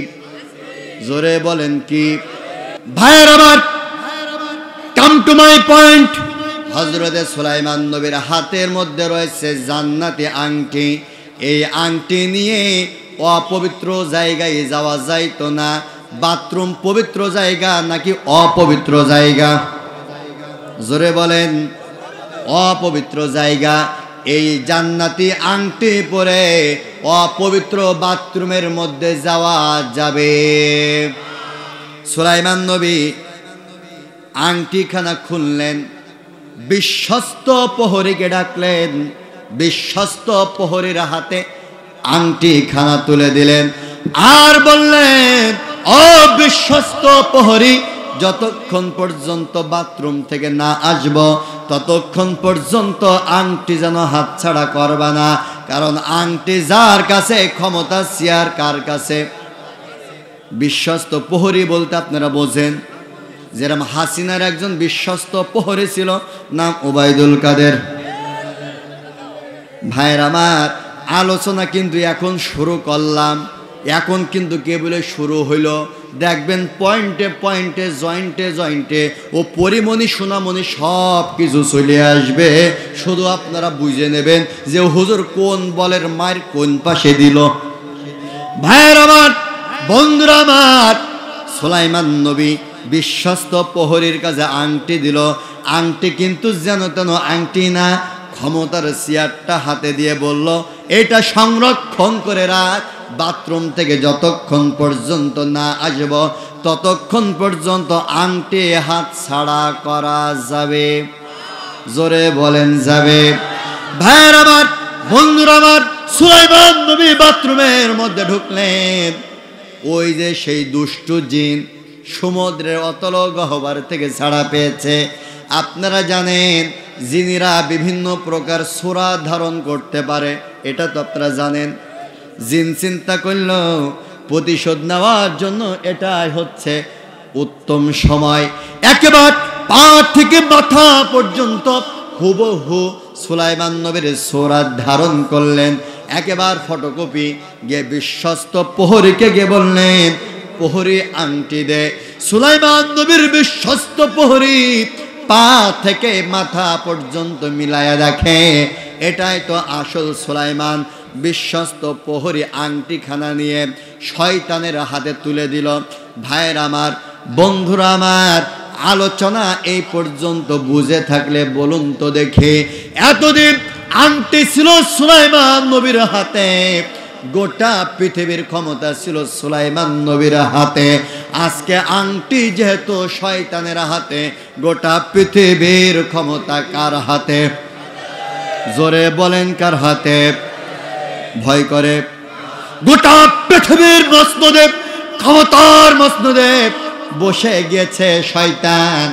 Speaker 1: জোরে বলেন কি? ভাইয়ের আমার, কাম টু মাই পয়েন্ট। হযরতে সুলাইমান নবীর হাতের মধ্যে রয়েছে জান্নাতি আংটি। এই আংটি নিয়ে অপবিত্র জায়গায় যাওয়া যাইতো না। বাথরুম পবিত্র জায়গা নাকি অপবিত্র জায়গা? জোরে বলেন, অপবিত্র জায়গা। এই জান্নাতি আংটি পরে অপবিত্র বাথরুমের মধ্যে যাওয়া যাবে? সুলাইমান নবী আংটিখানা খুললেন, বিশ্বস্ত প্রহরীকে ডাকলেন, বিশ্বস্ত প্রহরীর হাতে আংটিখানা তুলে দিলেন, আর বললেন, ও বিশ্বস্ত প্রহরী, যতক্ষণ পর্যন্ত বাথরুম থেকে না আসব, ততক্ষণ পর্যন্ত আংটি যেন হাতছাড়া করবা না। কারণ আংটি যার কাছে, ক্ষমতা চেয়ার কার কাছে? বিশ্বস্ত প্রহরী বলতে আপনারা বোঝেন, যেরকম হাসিনার একজন বিশ্বস্ত প্রহরী ছিল, নাম ওবায়দুল কাদের। ভাইয়ের আমার, আলোচনা কিন্তু এখন শুরু করলাম। এখন কিন্তু কেবলে শুরু হইলো, দেখবেন পয়েন্টে পয়েন্টে জয়েন্টে জয়েন্টে ও পরিমণি সোনামণি সব কিছু চলে আসবে। শুধু আপনারা বুঝে নেবেন যে হুজুর কোন বলের মার কোন পাশে দিল। ভাইয়ের আমার, বন্ধুরা আমার, সুলাইমান নবী বিশ্বস্ত প্রহরীর কাছে আংটি দিল। আংটি কিন্তু যেন তেন আংটি না, ক্ষমতার চেয়ারটা হাতে দিয়ে বলল, এটা সংরক্ষণ করে রাখ, বাথরুম থেকে যতক্ষণ পর্যন্ত না আসব ততক্ষণ পর্যন্ত আংটি হাত ছাড়া করা যাবে। জোরে বলেন যাবে। ভাইয়ের আমার, বন্ধুরা আমার, সুলাইমান নবী বাথরুমের মধ্যে ঢুকলেন। ওই যে সেই দুষ্টু জিন সমুদ্রের অতল গহ্বর থেকে ছাড়া পেয়েছে। আপনারা জানেন জিনিরা বিভিন্ন প্রকার সূরা ধারণ করতে পারে, এটা তো আপনারা জানেন। জিন চিন্তা করল প্রতিশোধ নেওয়ার জন্য এটাই হচ্ছে উত্তম সময়। একেবারে পা থেকে মাথা পর্যন্ত হুবহু সুলাইমান নবীর সূরা ধারণ করলেন। একেবারে ফটোকপি গিয়ে বিশ্বস্ত প্রহরীকে গিয়ে বললেন, প্রহরী আংটি দে। সুলাইমান নবীর বিশ্বস্ত প্রহরী পা থেকে মাথা পর্যন্ত মিলায়া দেখে এটাই তো আসল সুলাইমান। বিশ্বস্ত প্রহরী আংটিখানা নিয়ে শয়তানের হাতে তুলে দিল। ভাইয়ের আমার, বন্ধুরা আমার, আলোচনা এই পর্যন্ত বুঝে থাকলে বলুন তো দেখে, এতদিন আংটি ছিল সুলাইমান নবীর হাতে, গোটা পৃথিবীর ক্ষমতা ছিল সুলাইমান নবীর হাতে। আজকে আংটি যেহেতু শয়তানের হাতে, গোটা পৃথিবীর ক্ষমতা কার হাতে? জোরে বলেন কার হাতে? ভয় করে গোটা পৃথিবীর মসনদে, ক্ষমতার মসনদে বসে গিয়েছে শয়তান।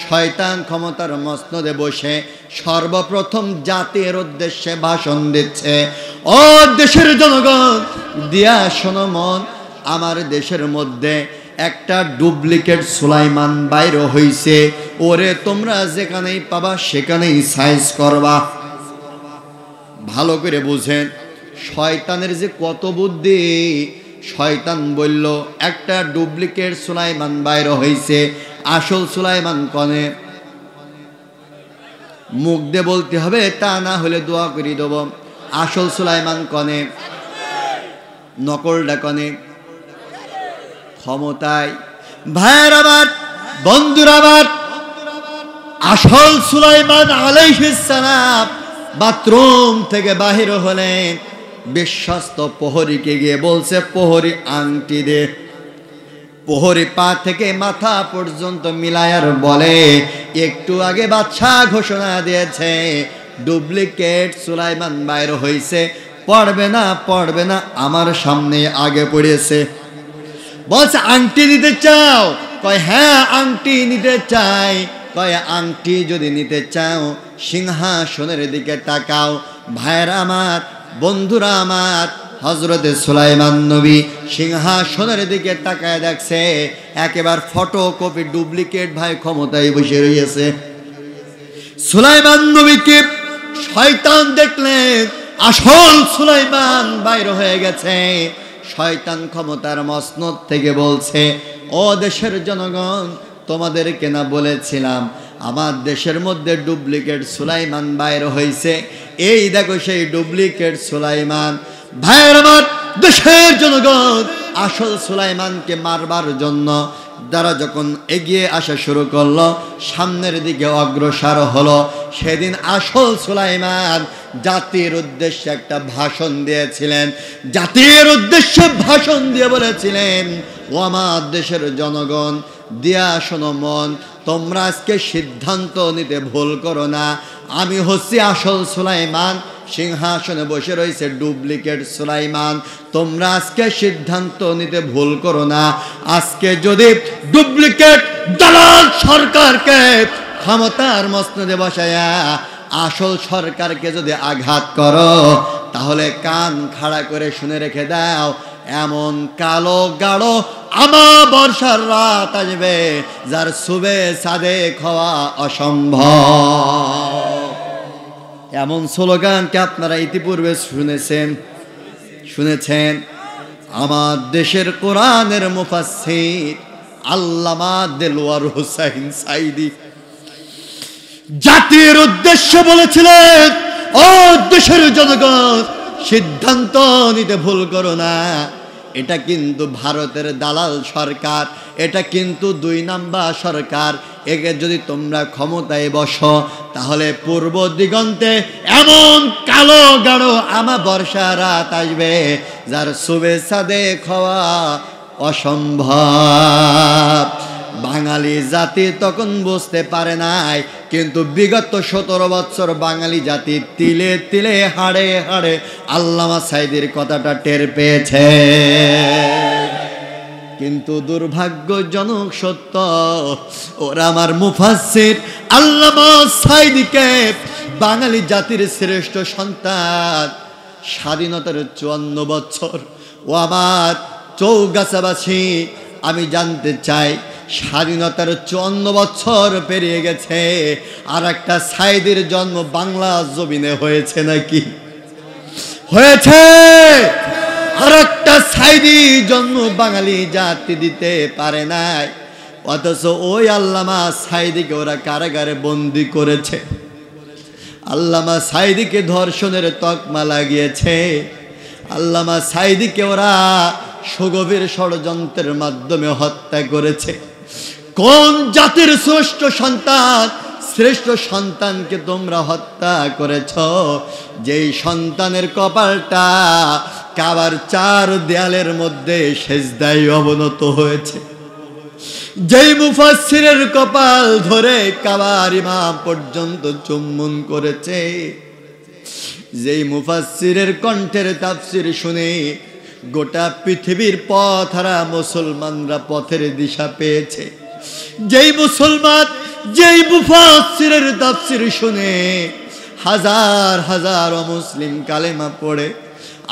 Speaker 1: শয়তান ক্ষমতার মসনদে বসে সর্বপ্রথম জাতির উদ্দেশ্যে ভাষণ দিচ্ছে। ও দেশের জনগণ, দিয়া শোনো মন, আমার দেশের মধ্যে একটা ডুপ্লিকেট সুলাইমান বাইর হইছে। ওরে তোমরা যেখানেই পাবা সেখানেই সাইজ করবা। ভালো করে বুঝেন শয়তানের যে কত বুদ্ধি। শয়তান বলল একটা ডুপ্লিকেট সুলাইমান বাইর হইছে, আসল সুলাইমান কনে? মুখ দিয়ে বলতে হবে, তা না হলে দোয়া করে দেব। আসল সুলাইমান কনে? নকলটা কনে? ক্ষমতায়। ভাইয়ের আবার, বন্ধুরা আবার, আসল সুলাইমান আলাইহিস সালাম বাথরুম থেকে বাহির হলেন। বিশ্বস্ত প্রহরীকে গিয়ে বলছে, প্রহরী আংটি দে। প্রহরী পা থেকে মাথা পর্যন্ত মিলায়ার বলে, একটু আগে বাদশাহ ঘোষণা দিয়েছে ডুপ্লিকেট সুলাইমান বাইর হইছে, পড়বে না পড়বে না, আমার সামনে আগে পড়েছে। বলছে আংটি নিতে চাও? কয় হ্যাঁ আংটি নিতে চাই। কয় আংটি যদি নিতে চাও সিংহাসনের দিকে তাকাও। ভাইয়েরা আমার, বন্ধুরা আমার, হযরতে সুলাইমান নবী সিংহাসনের দিকে তাকায় দেখছে একেবারে ফটোকপি ডুপ্লিকেট ভাই ক্ষমতায় বসে রয়েছে। সুলাইমান নবীকে শয়তান দেখলেন, আসল সুলাইমান বাইর হয়ে গেছে। শয়তান ক্ষমতার মসনদ থেকে বলছে, ও দেশের জনগণ, তোমাদেরকে না বলেছিলাম আমার দেশের মধ্যে ডুপ্লিকেট সুলাইমান বাইর হয়েছে? এই দেখো সেই ডুপ্লিকেট সুলাইমান। ভাইয়ের আমার, দেশের জনগণ, আসল সুলাইমানকে মারবার জন্য যারা যখন এগিয়ে আসা শুরু করলো, সামনের দিকে অগ্রসর হলো, সেদিন আসল সুলাইমান জাতির উদ্দেশ্যে একটা ভাষণ দিয়েছিলেন। জাতির উদ্দেশ্যে ভাষণ দিয়ে বলেছিলেন, ও আমার দেশের জনগণ, দিয়া শোনো মন, তোমরা আজকে সিদ্ধান্ত নিতে ভুল করো না। আমি হচ্ছি আসল সুলাইমান, সিংহাসনে বসে রয়েছে ডুপ্লিকেট সুলাইমান। তোমরা আজকে সিদ্ধান্ত নিতে ভুল করো না। আজকে যদি ডুপ্লিকেট দালাল সরকারকে ক্ষমতার মসনদে বসায়া আসল সরকারকে যদি আঘাত করো, তাহলে কান খাড়া করে শুনে রেখে দাও, এমন কালো গাঢ় আমাবর্ষার রাত আসবে যার সুবে সাদেক হওয়া অসম্ভব। এমন স্লোগানকে আপনারা ইতিপূর্বে শুনেছেন। আমার দেশের কোরআনের মুফাসসির আল্লামা দেলোয়ার হোসাইন সাইদি জাতির উদ্দেশ্যে বলেছিলেন, ও দেশের জনগণ, সিদ্ধান্ত নিতে ভুল করো না। এটা কিন্তু ভারতের দালাল সরকার, এটা কিন্তু 2 নাম্বার সরকার। একে যদি তোমরা ক্ষমতায় বসো তাহলে পূর্ব দিগন্তে এমন কালো গাঢ় বর্ষা রাত আসবে যার শুভেচ্ছা দেখাওয়া অসম্ভব। বাঙালি জাতি তখন বুঝতে পারে নাই, কিন্তু বিগত 17 বছর বাঙালি জাতি তিলে তিলে হাড়ে হাড়ে আল্লামা সাইদির কথাটা টের পেয়েছে। কিন্তু দুর্ভাগ্যজনক সত্য, ওরা আমার মুফাসসির আল্লামা সাইদিকে বাঙালি জাতির শ্রেষ্ঠ সন্তান, স্বাধীনতার 54 বছর। ও আমার চৌগাছাবাসী, আমি জানতে চাই, স্বাধীনতার 54 বছর পেরিয়ে গেছে, আর একটা সাইদির জন্ম বাংলা জমিনে হয়েছে নাকি? হয়েছে। আর একটা সাইদি জন্ম বাঙালি জাতি দিতে পারে নাই। অথচ ওই আল্লামা সাইদিকে ওরা কারাগারে বন্দি করেছে। আল্লামা সাইদিকে ধর্ষণের তকমা লাগিয়েছে। আল্লামা সাইদিকে ওরা সুগভীর ষড়যন্ত্রের মাধ্যমে হত্যা করেছে। কোন জাতির শ্রেষ্ঠ সন্তান, শ্রেষ্ঠ সন্তানকে তোমরা হত্যা করেছ, যেই সন্তানের কপালটা কাবার 4 দেয়ালের মধ্যে সেজদায় অবনত হয়েছে, যেই মুফাসসিরের কপাল ধরে কাবার ইমাম পর্যন্ত চুম্বন করেছে, যেই মুফাসসিরের কণ্ঠের তাফসীর শুনে গোটা পৃথিবীর পথহারা মুসলমানরা পথের দিশা পেয়েছে, যেই মুসলমান যেই মুফাসসিরের তাফসীর শুনে হাজার হাজার অমুসলিম কালেমা পড়ে,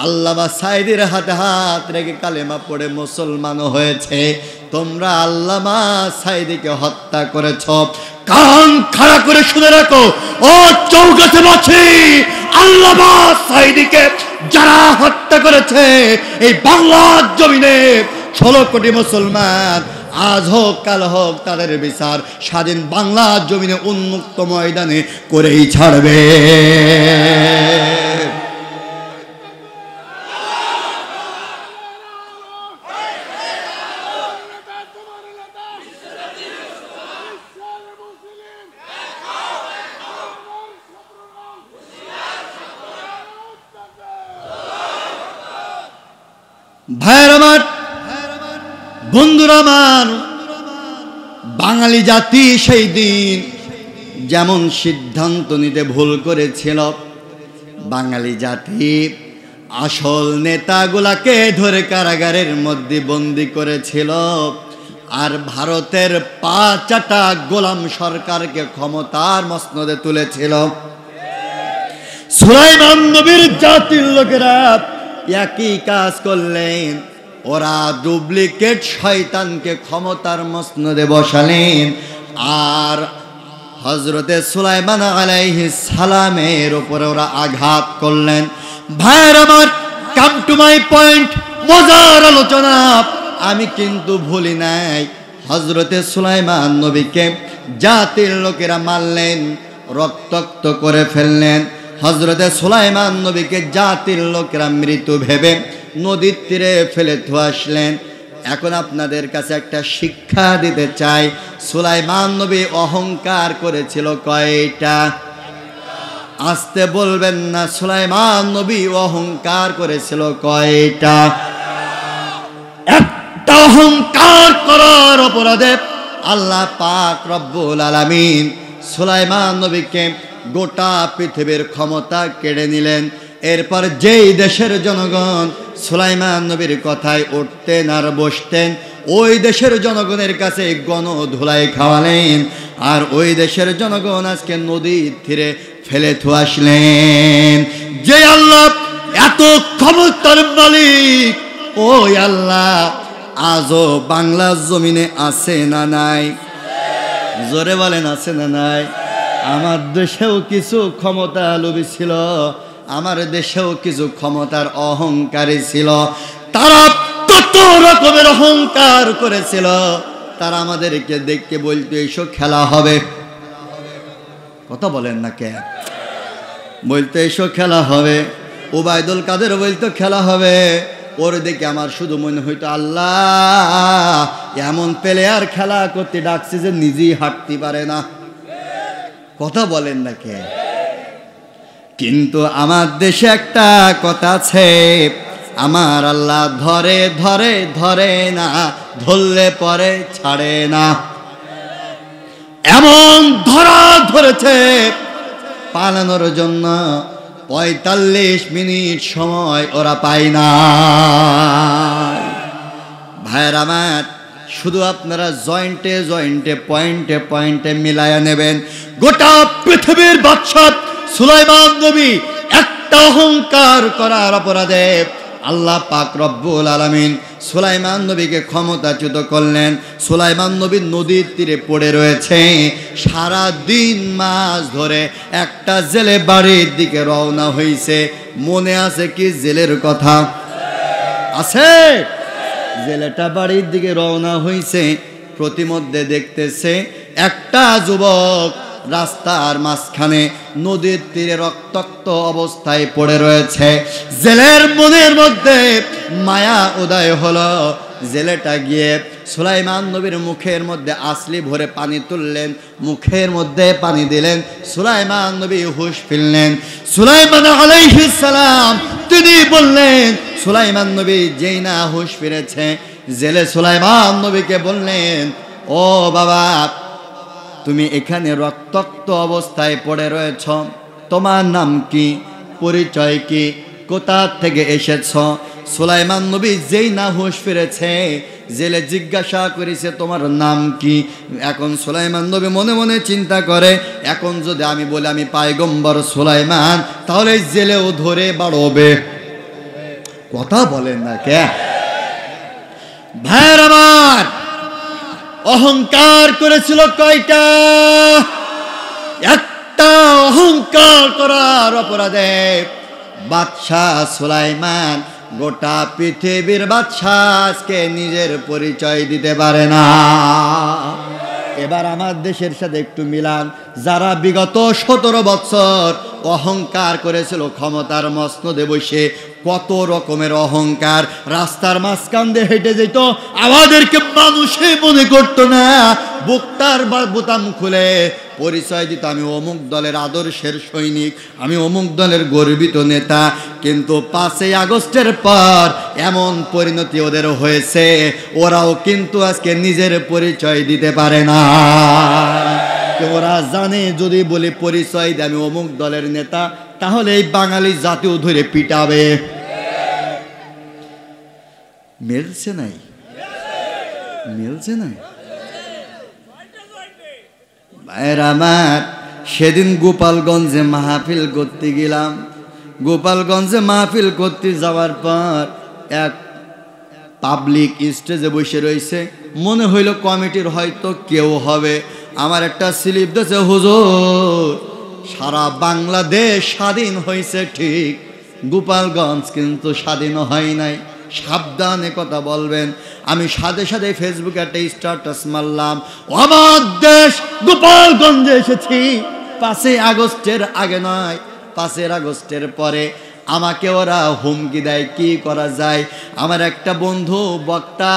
Speaker 1: আল্লামা সাইদির হাতে হাত রেখে কালেমা পড়ে মুসলমান হয়েছে, তোমরা আল্লামা সাইদিকে হত্যা করেছ। কান খাড়া করে শুনে রাখো, ও চৌগাছাবাসী, আল্লামা সাইদিকে যারা হত্যা করেছে এই বাংলার জমিনে 16 কোটি মুসলমান, আজ হোক কাল হোক তাদের বিচার স্বাধীন বাংলার জমিনে উন্মুক্ত ময়দানে করেই ছাড়বে। ভাইয়ের আমার, বন্ধুরা আমার, বাঙালি জাতি সেই দিন যেমন সিদ্ধান্ত নিতে ভুল করেছিল, বাঙালি জাতি আসল নেতাগুলাকে ধরে কারাগারের মধ্যে বন্দি করেছিল, আর ভারতের 5টা গোলাম সরকারকে ক্ষমতার মসনদে তুলেছিল। সুলাইমান নবীর জাতির লোকেরা একই কাজ করলেন, ওরা ডুপ্লিকেট শয়তানকে ক্ষমতার মসনদে বসালেন, আর হযরতে সুলাইমান আলাইহিস সালামের উপরে ওরা আঘাত করলেন। ভাইয়ের আমার, কাম টু মাই পয়েন্ট, মজার আলোচনা। আমি কিন্তু ভুলি নাই, হযরতে সুলাইমান নবীকে জাতির লোকেরা মারলেন, রক্তাক্ত করে ফেললেন। হযরতে সুলাইমান নবীকে জাতির লোকেরা মৃত ভেবে নদীর তীরে ফেলে আসলেন। এখন আপনাদের কাছে একটা শিক্ষা দিতে চাই, সুলাইমান নবী অহংকার করেছিল কয়টা? আসতে বলবেন না, সুলাইমান নবী অহংকার করেছিল কয়টা? একটা অহংকার করার অপরাধে আল্লাহ পাক রব্বুল আলামিন সুলাইমান নবীকে গোটা পৃথিবীর ক্ষমতা কেড়ে নিলেন। এরপর যেই দেশের জনগণ সুলাইমান নবীর কথায় উঠতেন আর বসতেন, ওই দেশের জনগণের কাছে গণধুলাই খাওয়ালেন, আর ওই দেশের জনগণ আজকে নদীর তীরে ফেলে আসলেন। যে আল্লাহ এত ক্ষমতার মালিক, ওই আল্লাহ আজও বাংলার জমিনে আছে না নাই? জোরে বলেন, আছে না নাই? আমার দেশেও কিছু ক্ষমতা লোভী ছিল, আমার দেশেও কিছু ক্ষমতার অহংকারী ছিল। তারা রকমের অহংকার করেছিল, তারা আমাদেরকে দেখতে বলতো এইসব খেলা হবে। কথা বলেন না কে? বলতো এইসব খেলা হবে। ওবায়দুল কাদের বলতো খেলা হবে। ওর দেখে আমার শুধু মনে হইতো আল্লাহ এমন প্লেয়ার খেলা করতে ডাকছে যে নিজেই হাঁটতে পারে না। কথা বলেন না কে? কিন্তু আমার দেশে একটা কথা আছে, আমার আল্লাহ ধরে ধরে ধরে না, ধরলে পরে ছাড়ে না। এমন ধরা ধরেছে, পালানোর জন্য ৪৫ মিনিট সময় ওরা পায় না। ভাইয়ের আমার, শুধু আপনারা জয়েন্টে জয়েন্টে পয়েন্টে পয়েন্টে মিলায়া নেবেন। গোটা পৃথিবীর বাদশা সুলাইমান নবী একটা অহংকার করার অপরাধে আল্লাহ পাক রব্বুল আলামিন সুলাইমান নবীকে ক্ষমতাচ্যুত করলেন। সুলাইমান নবী নদীর তীরে পড়ে রয়েছে, সারা দিন মাছ ধরে একটা জেলে বাড়ির দিকে রওনা হয়েছে। মনে আছে কি জেলের কথা? আছে? জেলেটা বাড়ির দিকে রওনা হয়েছে, প্রতিমধ্যে দেখতেছে একটা যুবক রাস্তার মাঝখানে নদীর তীরে রক্তাক্ত অবস্থায় পড়ে রয়েছে। জেলের মনের মধ্যে মায়া উদয় হলো। জেলেটা গিয়ে সুলাইমান নবীর মুখের মধ্যে আসলি ভরে পানি তুললেন, মুখের মধ্যে পানি দিলেন। সুলাইমান নবী হুঁশ ফিরলেন। সুলাইমান আলাইহিস সালাম তিনি বললেন, সুলাইমান নবী যেই না হুঁশ ফিরেছে, জেলে সুলাইমান নবীকে বললেন, ও বাবা, তুমি এখানে রক্তাক্ত অবস্থায় পড়ে রয়েছ, তোমার নাম কি, পরিচয় কি, কোথা থেকে এসেছ? সুলাইমান নবী যেই না হুঁশ ফিরেছে, জেলে জিজ্ঞাসা করেছে তোমার নাম কি। এখন সুলাইমান নবী মনে মনে চিন্তা করে, এখন যদি আমি বলি আমি পয়গম্বর সুলাইমান, তাহলে জেলেও ধরে বাড়বে। কথা বলেন না কে? ভাইয়ের আমার, অহংকার করেছিল কয়টা? একটা অহংকার করার অপরাধে বাদশাহ সুলাইমান গোটা পৃথিবীর বাদশাহ আজকে নিজের পরিচয় দিতে পারে না। এবার আমার দেশের সাথে একটু মিলান, যারা বিগত ১৭ বছর অহংকার করেছিল ক্ষমতার মসনদে বসে, কত রকমের অহংকার। রাস্তার মাঝখান দিয়ে হেঁটে যেত, আমাদেরকে মানুষে মনে করতো না। বুকটার বোতাম খুলে পরিচয় দিত, আমি অমুক দলের আদর্শের সৈনিক, আমি অমুক দলের গর্বিত নেতা। কিন্তু ৫ই আগস্টের পর এমন পরিণতি ওদের হয়েছে, ওরাও কিন্তু আজকে নিজের পরিচয় দিতে পারে না। ওরা জানে যদি বলি পরিচয় দেয় আমি অমুক দলের নেতা, তাহলে এই বাঙালি জাতীয় ধরে পিটাবে। মিলছে নাই? মিলছে নাই? ভাইয়ের আমার, সেদিন গোপালগঞ্জে মাহফিল করতে গেলাম। গোপালগঞ্জে মাহফিল করতে যাওয়ার পর এক পাবলিক স্টেজে বসে রয়েছে, মনে হইল কমিটির হয়তো কেউ হবে। আমার একটা স্লিপ দিয়েছে, হুজুর সারা বাংলাদেশ স্বাধীন হয়েছে ঠিক, গোপালগঞ্জ কিন্তু স্বাধীন হয় নাই, সাবধানে কথা বলবেন। আমি সাথে সাথে ফেসবুকে একটা স্ট্যাটাস মারলাম, আমার দেশ গোপালগঞ্জে এসেছি ৫ই আগস্টের আগে নয়, ৫ই আগস্টের পরে। আমাকে ওরা হুমকি দেয়, কি করা যায়। আমার একটা বন্ধু বক্তা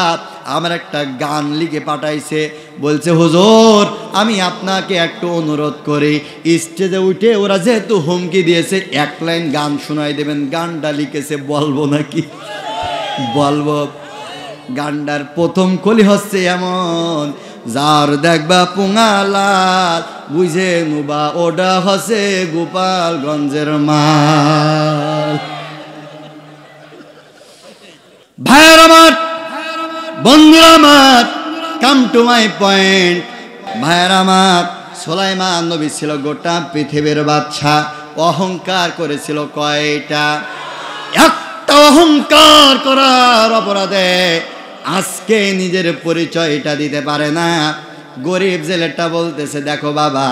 Speaker 1: আমার একটা গান লিখে পাঠাইছে, বলছে হুজুর আমি আপনাকে একটু অনুরোধ করি, স্টেজে উঠে ওরা যেহেতু হুমকি দিয়েছে এক লাইন গান শোনাই দেবেন। গানটা লিখেছে, বলবো নাকি? বলবো। গানটার প্রথম কলি হচ্ছে এমন, যার দেখবা পুঙালাল বুঝে নুবা ওডা হচ্ছে গোপালগঞ্জের মাল। ভাইয়ের আমার, বন্ধুরা আমার, কাম টু মাই পয়েন্ট। ভাইয়ের আমার, সুলাইমান নবী ছিল গোটা পৃথিবীর বাদশা। অহংকার করেছিল কয়টা? একটা অহংকার করার অপরাধে আজকে নিজের পরিচয়টা দিতে পারে না। গরিব জেলেটা বলতেছে, দেখো বাবা,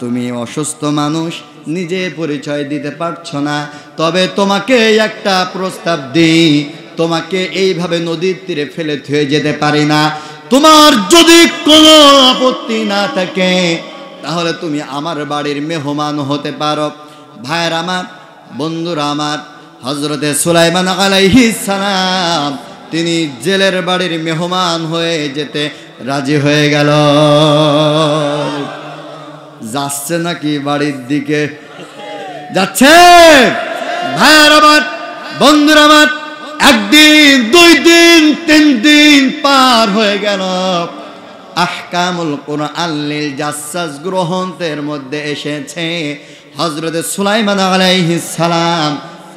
Speaker 1: তুমি অসুস্থ মানুষ, নিজের পরিচয় দিতে পারছো না, তবে তোমাকে একটা প্রস্তাব দিই, তোমাকে এইভাবে নদীর তীরে ফেলে থুয়ে যেতে পারি না। তোমার যদি কোনো আপত্তি না থাকে তাহলে তুমি আমার বাড়ির মেহমান হতে পারো। ভাইয়ের আমার, বন্ধুরা আমার, হযরতে সুলাইমান আলাইহিস সালাম তিনি জেলের বাড়ির মেহমান হয়ে যেতে রাজি হয়ে গেল। যাচ্ছে নাকি বাড়ির দিকে? যাচ্ছে। ভাইয়ের আমার, বন্ধুরা আমার, একদিন, 2 দিন, 3 দিন পার হয়ে গেল। আহকামুল কুরআন লিল জাসসাস গ্রন্থের মধ্যে এসেছে হযরতে সুলাইমান আলাইহিস সালাম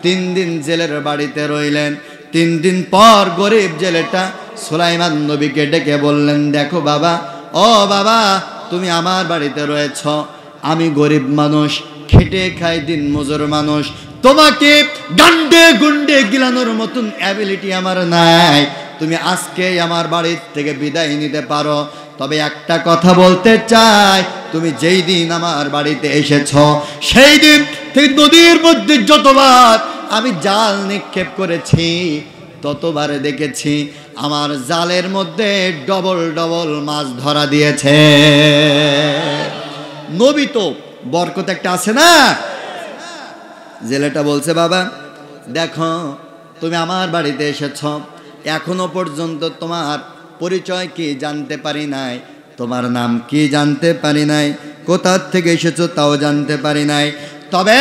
Speaker 1: 3 দিন জেলের বাড়িতে রইলেন। 3 দিন পর গরিব জেলেটা সুলাইমান নবীকে ডেকে বললেন, দেখো বাবা, ও বাবা, তুমি আমার বাড়িতে রয়েছ, আমি গরিব মানুষ, খেটে খাই, দিন মজুর মানুষ, তোমাকে গান্ডে গুন্ডে গিলানোর মতন অ্যাবিলিটি আমার নাই, তুমি আজকে আমার বাড়ি থেকে বিদায় নিতে পারো। তবে একটা কথা বলতে চাই, তুমি যেই দিন আমার বাড়িতে এসেছ সেই দিন থেকে নদীর মধ্যে যতবার আমি জাল নিক্ষেপ করেছি ততবার দেখেছি আমার জালের মধ্যে ডবল ডবল মাছ ধরা দিয়েছে। নবী তো বরকত একটা আছে না। জেলেটা বলছে, বাবা দেখো, তুমি আমার বাড়িতে এসেছ, এখনো পর্যন্ত তোমার পরিচয় কি জানতে পারি নাই, তোমার নাম কি জানতে পারি নাই, কোথা থেকে এসেছো তাও জানতে পারি নাই। তবে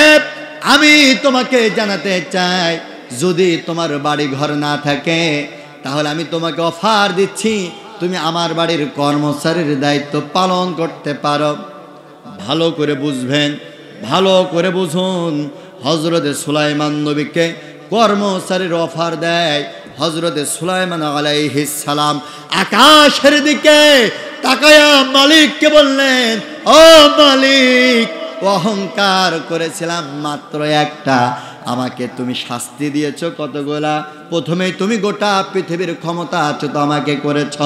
Speaker 1: আমি তোমাকে জানাতে চাই, যদি তোমার বাড়ি ঘর না থাকে তাহলে আমি তোমাকে অফার দিচ্ছি, তুমি আমার বাড়ির কর্মচারীর দায়িত্ব পালন করতে পারো। ভালো করে বুঝবেন, ভালো করে বুঝুন। হযরতে সুলাইমান নবীকে কর্মচারীর অফার দেয়। হযরতে সুলাইমান আলাইহিস সালাম আকাশের দিকে তাকায়া মালিককে বললেন, ও মালিক, অহংকার করেছিলাম মাত্র একটা, আমাকে তুমি শাস্তি দিয়েছ কতগুলা। প্রথমেই তুমি গোটা পৃথিবীর ক্ষমতা আচ্যুত আমাকে করেছ।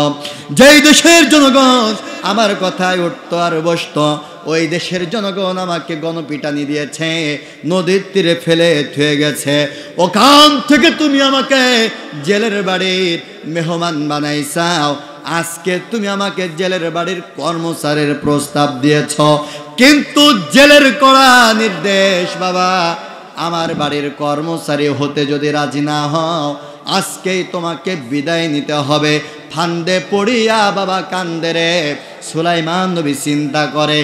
Speaker 1: যেই দেশের জনগণ আমার কথায় উঠতো আর বসতো, ওই দেশের জনগণ আমাকে গণপিটানি দিয়েছে, নদীর তীরে ফেলে থুয়ে গেছে। ওখান থেকে তুমি আমাকে জেলের বাড়ির মেহমান বানাইছাও, আজকে তুমি আমাকে জেলের বাড়ির কর্মচারীর প্রস্তাব দিয়েছ। কিন্তু জেলের কড়া নির্দেশ বাবা, আমার বাড়ির কর্মচারী হতে যদি রাজি না হও, আজকেই তোমাকে বিদায় নিতে হবে। ফান্দে পড়িয়া বাবা কান্দে রে। সুলাইমান নবী চিন্তা করে,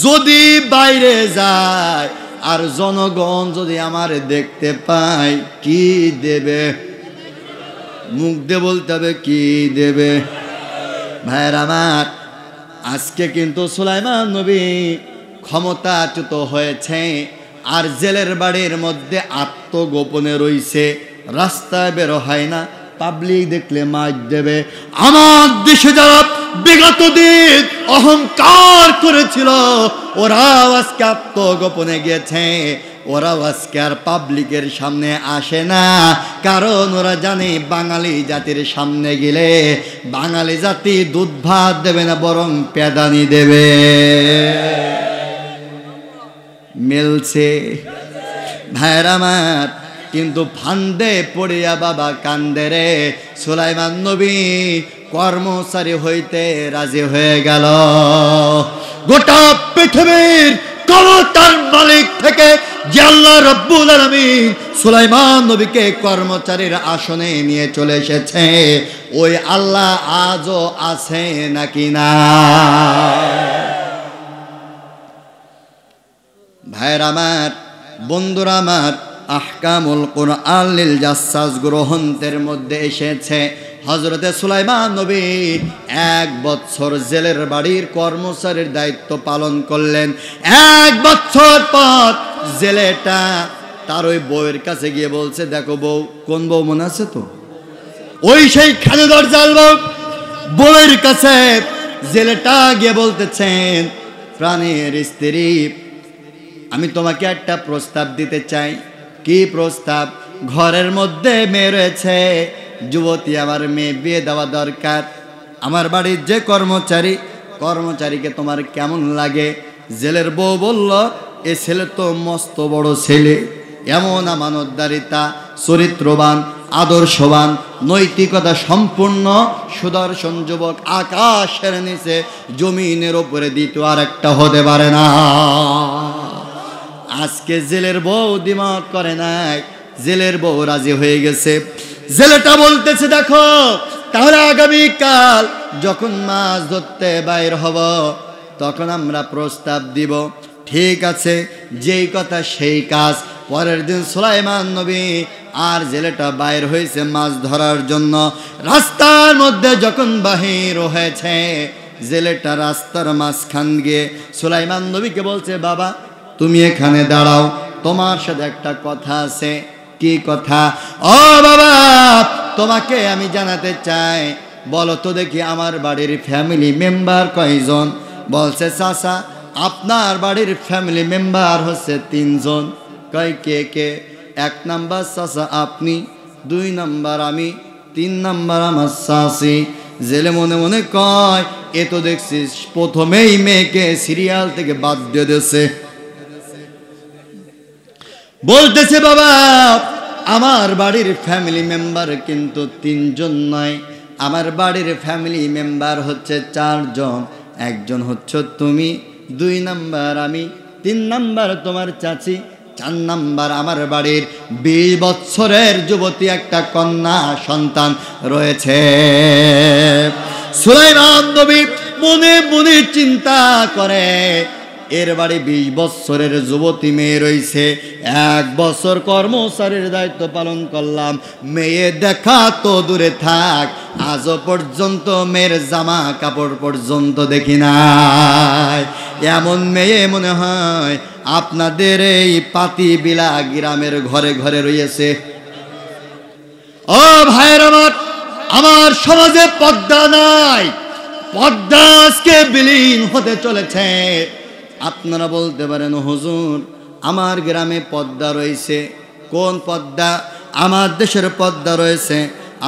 Speaker 1: যদি বাইরে যায় আর জনগণ যদি আমার দেখতে পায় কি দেবে? মুখ দিয়ে বলতে হবে কি দেবে? ভাইয়ের আমার, আজকে কিন্তু সুলাইমান নবী ক্ষমতাচ্যুত হয়েছে আর জেলের বাড়ির মধ্যে আত্মগোপনে রইছে, রাস্তায় বের হয় না, পাবলিক দেখলে মার দেবে। আমার দেশে যারা বিগত দিন অহংকার করেছিল ওরাও আজকে আত্মগোপনে গেছে, ওরাও আজকে আর পাবলিকের সামনে আসে না, কারণ ওরা জানে বাঙালি জাতির সামনে গেলে বাঙালি জাতি দুধ ভাত দেবে না, বরং পেদানি দেবে। মিলছে ভাইয়ের আমার? কিন্তু ফান্দে পড়িয়া বাবা কান্দে রে। সুলাইমান নবী কর্মচারী হইতে রাজি হয়ে গেল। গোটা পৃথিবীর ক্ষমতার মালিক থেকে যে আল্লাহ রাব্বুল আলামিন সুলাইমান নবীকে কর্মচারীর আসনে নিয়ে চলে এসেছে, ওই আল্লাহ আজও আছে নাকি না? ভাইয়ের আমার, বন্ধুরা আমার, আহকামুল কুরআন লিল জাসসাস গ্রন্থের মধ্যে এসেছে হযরতে সুলাইমান নবী 1 বছর জেলের বাড়ির কর্মচারীর দায়িত্ব পালন করলেন। 1 বছর পর জেলেটা তার ওই বউয়ের কাছে গিয়ে বলছে, দেখো বউ, কোন বউ মনে আছে তো? ওই সেই খালেদার জাল বউ। বউয়ের কাছে জেলেটা গিয়ে বলতেছেন, প্রাণের স্ত্রী, আমি তোমাকে একটা প্রস্তাব দিতে চাই। কি প্রস্তাব? ঘরের মধ্যে মেয়ে রয়েছে, যুবতী, আমার মেয়ে বিয়ে দেওয়া দরকার। আমার বাড়ির যে কর্মচারীকে তোমার কেমন লাগে? জেলের বউ বলল, এ ছেলে তো মস্ত বড় ছেলে, এমন আমানতদারিতা, চরিত্রবান, আদর্শবান, নৈতিকতা সম্পূর্ণ সুদর্শন যুবক আকাশের নিচে জমিনের উপরে দ্বিতীয় আর একটা হতে পারে না। আজকে জেলের বউ দ্বিমত করে নাই, জেলের বউ রাজি হয়ে গেছে। জেলেটা বলতেছে দেখো তাহলে আগামীকাল যখন মাছ ধরতে বাইর হব তখন আমরা প্রস্তাব দিব। ঠিক আছে, যেই কথা সেই কাজ। পরের দিন সুলাইমান নবী আর জেলেটা বাইর হয়েছে মাছ ধরার জন্য। রাস্তার মধ্যে যখন বাহির হয়েছে, জেলেটা রাস্তার মাঝখান গিয়ে সুলাইমান নবীকে বলছে, বাবা তুমি এখানে দাঁড়াও, তোমার সাথে একটা কথা আছে। কি কথা? ও বাবা, তোমাকে আমি জানাতে চাই, বলো তো দেখি আমার বাড়ির ফ্যামিলি মেম্বার কয়জন? বলছে, চাচা আপনার বাড়ির ফ্যামিলি মেম্বার হচ্ছে 3 জন। কয় কে কে? 1 নাম্বার চাচা আপনি, 2 নাম্বার আমি, 3 নাম্বার আমার চাচি। জেলে মনে মনে কয়, এ তো দেখছিস প্রথমেই মেয়েকে সিরিয়াল থেকে বাদ দিয়ে দিয়েছে। বলতেছে, বাবা আমার বাড়ির ফ্যামিলি মেম্বার কিন্তু 3 জন নয়, আমার বাড়ির ফ্যামিলি মেম্বার হচ্ছে 4 জন। 1 জন হচ্ছে তুমি, 2 নাম্বার আমি, 3 নাম্বার তোমার চাচি, 4 নাম্বার আমার বাড়ির 20 বছরের যুবতী একটা কন্যা সন্তান রয়েছে। সুলাইমান নবী মনে মনে চিন্তা করে, এর বাড়ি 20 বছরের যুবতী মেয়ে রয়েছে, 1 বছর কর্মচারীর দায়িত্ব পালন করলাম, মেয়ে দেখা তো দূরে থাক, আজও পর্যন্ত মেয়ের জামা কাপড় পর্যন্ত দেখি নাই। এমন মেয়ে মনে হয় আপনাদের এই পাতিবিলা গ্রামের ঘরে ঘরে রয়েছে। ও ভাইয়ের আমার সমাজে পর্দা নাই, পর্দা আজকে বিলীন হতে চলেছে। আপনারা বলতে পারেন, হুজুর আমার গ্রামে পর্দা রয়েছে। কোন পর্দা? আমার দেশের পর্দা রয়েছে।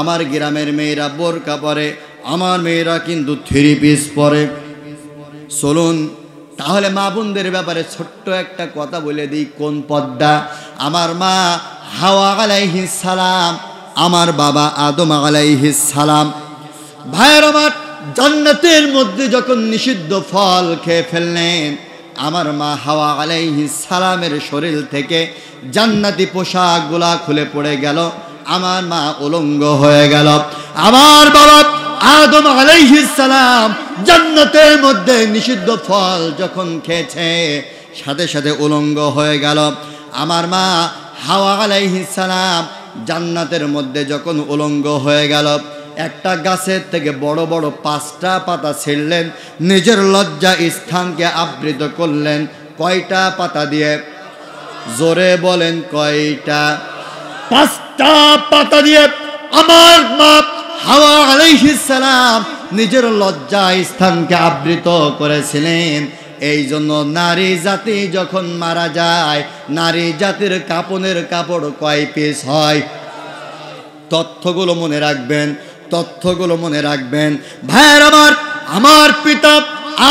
Speaker 1: আমার গ্রামের মেয়েরা বোরকা পরে, আমার মেয়েরা কিন্তু 3 পিস পরে। চলুন তাহলে মা বোনদের ব্যাপারে ছোট্ট একটা কথা বলে দিই। কোন পর্দা? আমার মা হাওয়া আলাইহিস সালাম, আমার বাবা আদম আলাইহিস সালাম। ভাইয়ের আমার, জান্নাতের মধ্যে যখন নিষিদ্ধ ফল খেয়ে ফেললেন, আমার মা হাওয়া আলাইহিস সালামের শরীর থেকে জান্নাতি পোশাকগুলা খুলে পড়ে গেল, আমার মা উলঙ্গ হয়ে গেল। আমার বাবা আদম আলাইহিস সালাম জান্নাতের মধ্যে নিষিদ্ধ ফল যখন খেয়েছে, সাথে সাথে উলঙ্গ হয়ে গেল। আমার মা হাওয়া আলাইহিস সালাম জান্নাতের মধ্যে যখন উলঙ্গ হয়ে গেল, একটা গাছের থেকে বড় বড় 5টা পাতা ছিঁড়লেন, নিজের লজ্জা স্থানকে আবৃত করলেন। কয়টা পাতা দিয়ে? জোরে বলেন কয়টা? 5টা পাতা দিয়ে আমার মা হাওয়া আলাইহিস সালাম নিজের লজ্জা স্থানকে আবৃত করেছিলেন। এই জন্য নারী জাতি যখন মারা যায়, নারী জাতির কাপনের কাপড় কয় পিস হয়? তথ্যগুলো মনে রাখবেন, তথ্যগুলো মনে রাখবেন। ভাইয়ের আমার পিতা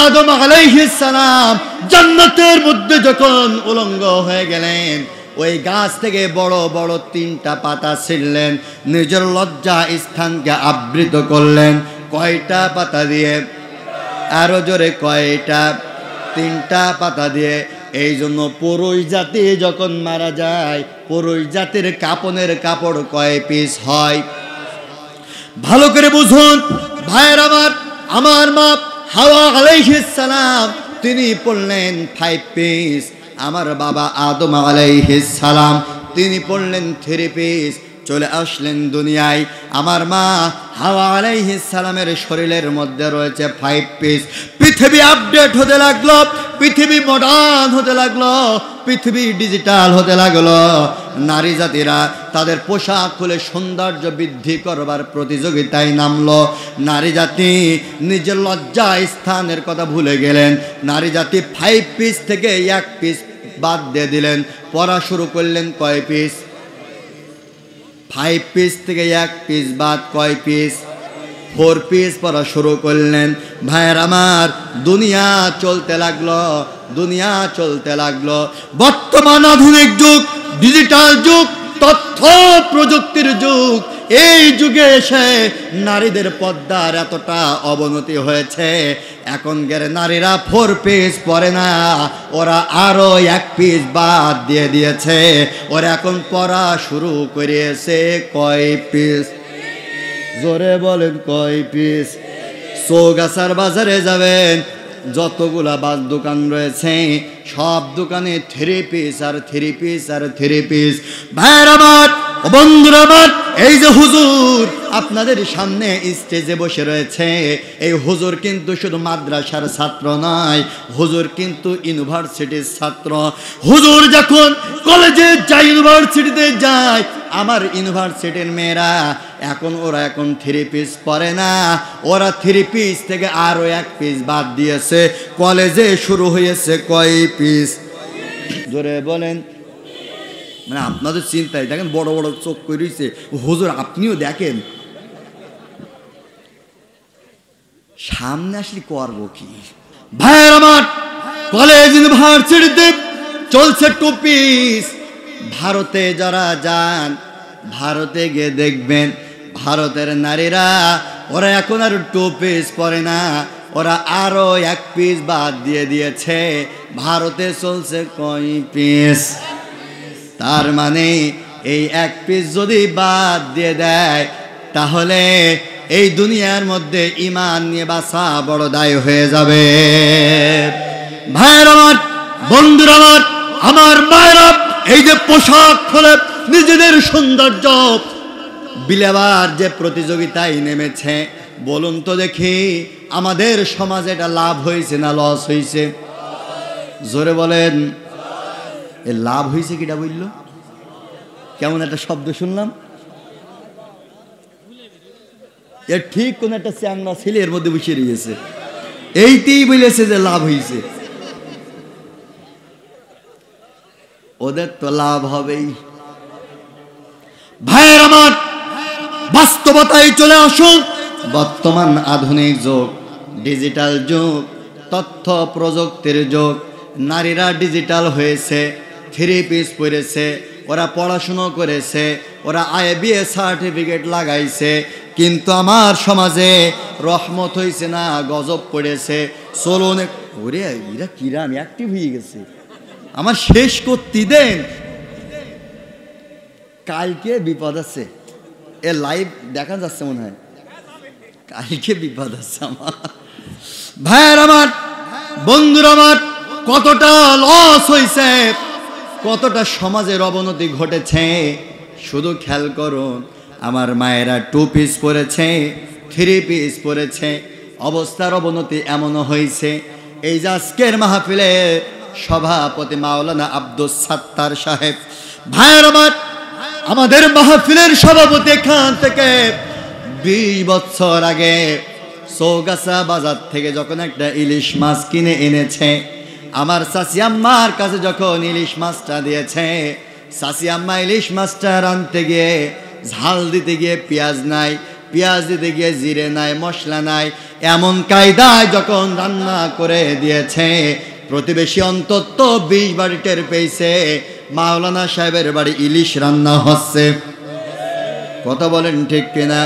Speaker 1: আদম আলাইহিস সালাম জান্নাতের মধ্যে যখন উলঙ্গ হয়ে গেলেন, ওই গাছ থেকে বড় বড় 3টা পাতা ছিঁড়লেন, নিজের লজ্জা স্থানকে আবৃত করলেন। কয়টা পাতা দিয়ে? আরো জোরে কয়টা? 3টা পাতা দিয়ে। এই জন্য পুরুষ জাতি যখন মারা যায়, পুরুষ জাতির কাপনের কাপড় কয় পিস হয়? ভালো করে বুঝুন ভাইয়ের আমার মা হাওয়া আলাইহিস সালাম তিনি পড়লেন 5 পিস। আমার বাবা আদম আলাইহিস সালাম তিনি পড়লেন 3 পিস। চলে আসলেন দুনিয়ায়। আমার মা হাওয়া আলাইহিস সালামের শরীরের মধ্যে রয়েছে 5 পিস। পৃথিবী আপডেট হতে লাগলো, পৃথিবী মডার্ন হতে লাগলো, পৃথিবী ডিজিটাল হতে লাগলো। নারী জাতিরা তাদের পোশাক খুলে সৌন্দর্য বৃদ্ধি করবার প্রতিযোগিতায় নামলো। নারী জাতি নিজের লজ্জা স্থানের কথা ভুলে গেলেন। নারী জাতি 5 পিস থেকে 1 পিস বাদ দিয়ে দিলেন। পড়া শুরু করলেন কয় পিস? 5 পিস থেকে 1 পিস বাদ কয় পিস? 4 পিস পড়া শুরু করলেন। ভাইয়ের আমার, দুনিয়া চলতে লাগলো, দুনিয়া চলতে লাগলো। বর্তমান আধুনিক যুগ, ডিজিটাল যুগ, তথ্য তথ্য প্রযুক্তির যুগ, এই যুগে এসে নারীদের পর্দার এতটা অবনতি হয়েছে, এখনকার নারীরা 4 পিস পরে না, ওরা আরো 1 পিস বাদ দিয়ে দিয়েছে। ওরা এখন পরা শুরু করিয়েছে কয় পিস? জোরে বলেন কয় পিস? চৌগাছার বাজারে যাবেন, যতগুলা বাস দোকান রয়েছে সব দোকানে 3 পিস আর 3 পিস আর 3 পিস। ভাইরা আমার, বন্ধুরা আমার, এই যে হুজুর আপনাদের সামনে স্টেজে বসে রয়েছে, এই হুজুর কিন্তু শুধু মাদ্রাসার ছাত্র নয়, হুজুর কিন্তু ইউনিভার্সিটির ছাত্র। হুজুর যখন কলেজে যায়, ইউনিভার্সিটিতে যায়, আমার ইউনিভার্সিটির মেয়েরা ওরা এখন 3 পিস পরে না, ওরা 3 পিস থেকে আরো 1 পিস বাদ দিয়েছে। কলেজে শুরু হয়েছে কয় পিস? জোরে বলেন। মানে আপনাদের চিন্তায় দেখেন, বড় বড় চোখ করেছে হুজুর, আপনিও দেখেন। সামনে আসলে করবো কি? ভাইয়ের আমার, কলেজ ইউনিভার্সিটিতে চলছে 2 পিস। ভারতে যারা যান, ভারতে গিয়ে দেখবেন ভারতের নারীরা ওরা এখন আর 2 পিস পরে না, ওরা আরো 1 পিস বাদ দিয়ে দিয়েছে। ভারতে চলছে কয় পিস? তার মানে এই 1 পিস যদি বাদ দিয়ে দেয়, তাহলে এই দুনিয়ার মধ্যে ঈমান নিয়ে বাঁচা বড় দায় হয়ে যাবে। ভাইয়ের আমার, বন্ধুরা আমার, আমার মায়েরা, এই যে পোশাক খুলে নিজেদের সৌন্দর্য বিলেবার যে প্রতিযোগিতায় নেমেছে, বলুন তো দেখি আমাদের সমাজে এটা লাভ হয়েছে না লস হয়েছে? জোরে বলেন। এ লাভ হয়েছে কিটা বললো? কেমন একটা শব্দ শুনলাম? এর ঠিক কোন একটা চ্যাংড়া ছেলে এর মধ্যে বসে রয়েছে, এইটাই বলেছে যে লাভ হয়েছে। ওদের তো লাভ হবেই। ভাইয়ের আমার, বাস্তবতায় চলে আসুন। বর্তমান আধুনিক যুগ, ডিজিটাল যুগ, তথ্য প্রযুক্তির যুগ। নারীরা ডিজিটাল হয়েছে, 3 পিস পরেছে, ওরা পড়াশুনো করেছে, ওরা IBA সার্টিফিকেট লাগাইছে, কিন্তু আমার সমাজে রহমত হয়েছে না, গজব পড়েছে। চলুন, ওরে এরা কিরাম অ্যাক্টিভ হয়ে গেছে, আমার শেষ করতে দেন। কালকে বিপদ আছে, এ লাইভ দেখা যাচ্ছে মনে হয়, কালকে বিপদ আছে আমার। ভাইয়ের আমার, বন্ধুরা আমার, কতটা লস হয়েছে, কতটা সমাজের অবনতি ঘটেছে, শুধু খেয়াল করুন। আমার মায়েরা 2 পিস পরেছে, 3 পিস পরেছে, অবস্থার অবনতি এমনও হয়েছে। এই যে আজকের মাহফিলে সভাপতি মাওলানা আব্দুস সাত্তার সাহেব, ভাইয়ের আমার, আমাদের মাহফিলের সভাপতি এখান থেকে 20 বছর আগে চৌগাছা বাজার থেকে যখন একটা ইলিশ মাছ কিনে এনেছে, আমার চাচি আম্মার কাছে যখন ইলিশ মাছটা দিয়েছে, চাচি আম্মা ইলিশ মাছটা রাঁধতে গিয়ে ঝাল দিতে গিয়ে পেঁয়াজ নাই, পেঁয়াজ দিতে গিয়ে জিরে নাই, মশলা নাই, এমন কায়দায় যখন রান্না করে দিয়েছে, প্রতিবেশী অন্তত 20 বাড়ি টের পেয়েছে মাওলানা সাহেবের বাড়ি ইলিশ রান্না হচ্ছে। কথা বলেন ঠিক কিনা?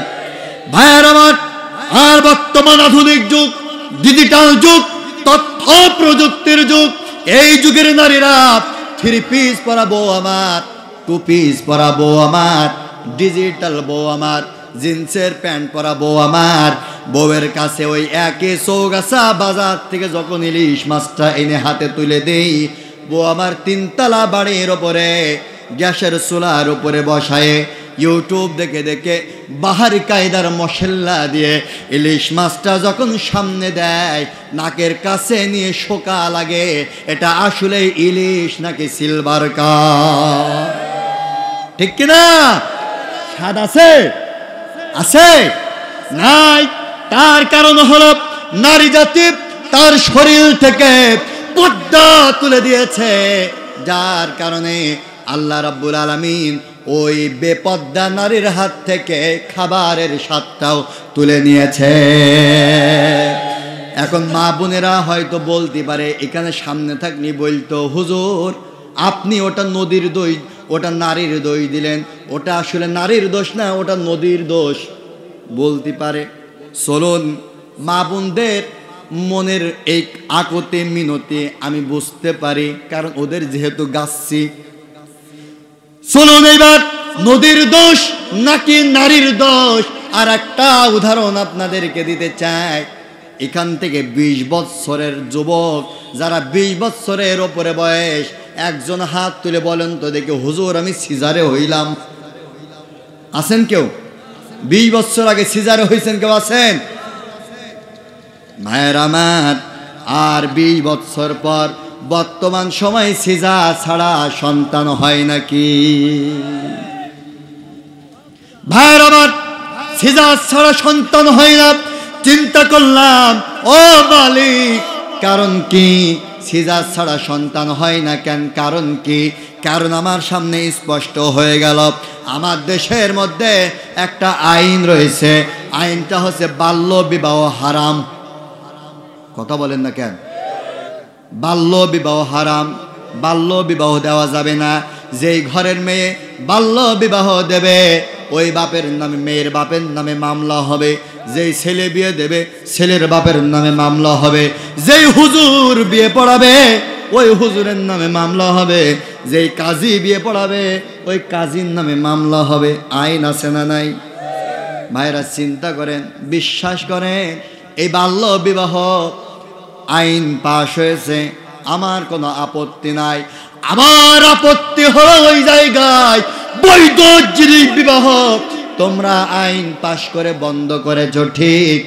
Speaker 1: ভাইয়ের আমার, আর বর্তমান আধুনিক যুগ, ডিজিটাল যুগ, তথ্য প্রযুক্তির যুগ, এই যুগের নারীরা 3 পিস পরা বউ আমার, 2 পিস পরা বউ আমার, ডিজিটাল বউ আমার, জিন্সের প্যান্ট পরা বউ আমার, বউয়ের কাছে ওই একই চৌগাছা বাজার থেকে যখন ইলিশ মাছটা এনে হাতে তুলে দেই, বউ আমার 3 তলা বাড়ির ওপরে গ্যাসের চুলার উপরে বসায়ে ইউটিউব দেখে দেখে বাহারি কায়দার মশলা দিয়ে ইলিশ মাছটা যখন সামনে দেয়, নাকের কাছে নিয়ে শোকা লাগে, এটা আসলে ইলিশ নাকি সিলভার কাপ? ঠিক কিনা? স্বাদ আছে? আছে নাই? তার কারণ হলো নারী জাতি তার শরীর থেকে পর্দা তুলে দিয়েছে, যার কারণে আল্লাহ রাব্বুল আলামিন ওই বেপর্দা নারীর হাত থেকে খাবারের স্বাদটাও তুলে নিয়েছে। এখন মা বোনেরা হয়তো বলতে পারে, এখানে সামনে থাকনি বলতো, হুজুর আপনি ওটা নদীর দই, ওটা নারীর দই দিলেন, ওটা আসলে নারীর দোষ না, ওটা নদীর দোষ বলতে পারে। চলুন মা বোনদের মনের এই আকতে মিনতি আমি বুঝতে পারি, কারণ ওদের যেহেতু গাচ্ছি। চলুন এবার নদীর দোষ নাকি নারীর দোষ আর একটা উদাহরণ আপনাদেরকে দিতে চাই। এখান থেকে 20 বছরের যুবক, যারা 20 বছরের ওপরে বয়স, একজন হাত তুলে বলেন তো দেখি, হুজুর আমি সিজারে হইলাম। আছেন কেউ? 20 বছর আগে সিজারে হয়েছেন কেউ আছেন? মায়ের আমার, আর 20 বছর পর বর্তমান সময় সিজার ছাড়া সন্তান হয় নাকি? ভাইয়ের আমার, সিজার ছাড়া সন্তান হয় না। চিন্তা করলাম ও মালিক, কারণ কি সিজার ছাড়া সন্তান হয় না কেন? কারণ কি? কারণ আমার সামনে স্পষ্ট হয়ে গেল, আমার দেশের মধ্যে একটা আইন রয়েছে। আইনটা হচ্ছে বাল্য বিবাহ হারাম। কথা বলেন না কেন? বাল্য বিবাহ হারাম, বাল্য বিবাহ দেওয়া যাবে না। যেই ঘরের মেয়ে বাল্য বিবাহ দেবে, ওই বাপের নামে, মেয়ের বাপের নামে মামলা হবে। যেই ছেলে বিয়ে দেবে, ছেলের বাপের নামে মামলা হবে। যেই হুজুর বিয়ে পড়াবে, ওই হুজুরের নামে মামলা হবে। যেই কাজী বিয়ে পড়াবে, ওই কাজীর নামে মামলা হবে। আইন আছে না নাই? ভাইরা চিন্তা করেন, বিশ্বাস করেন, এই বাল্য বিবাহ আইন পাশ হয়েছে, আমার কোনো আপত্তি নাই। আমার আপত্তি হলো ওই জায়গায় বৈধ বিবাহ তোমরা আইন পাশ করে বন্ধ করেছ, ঠিক,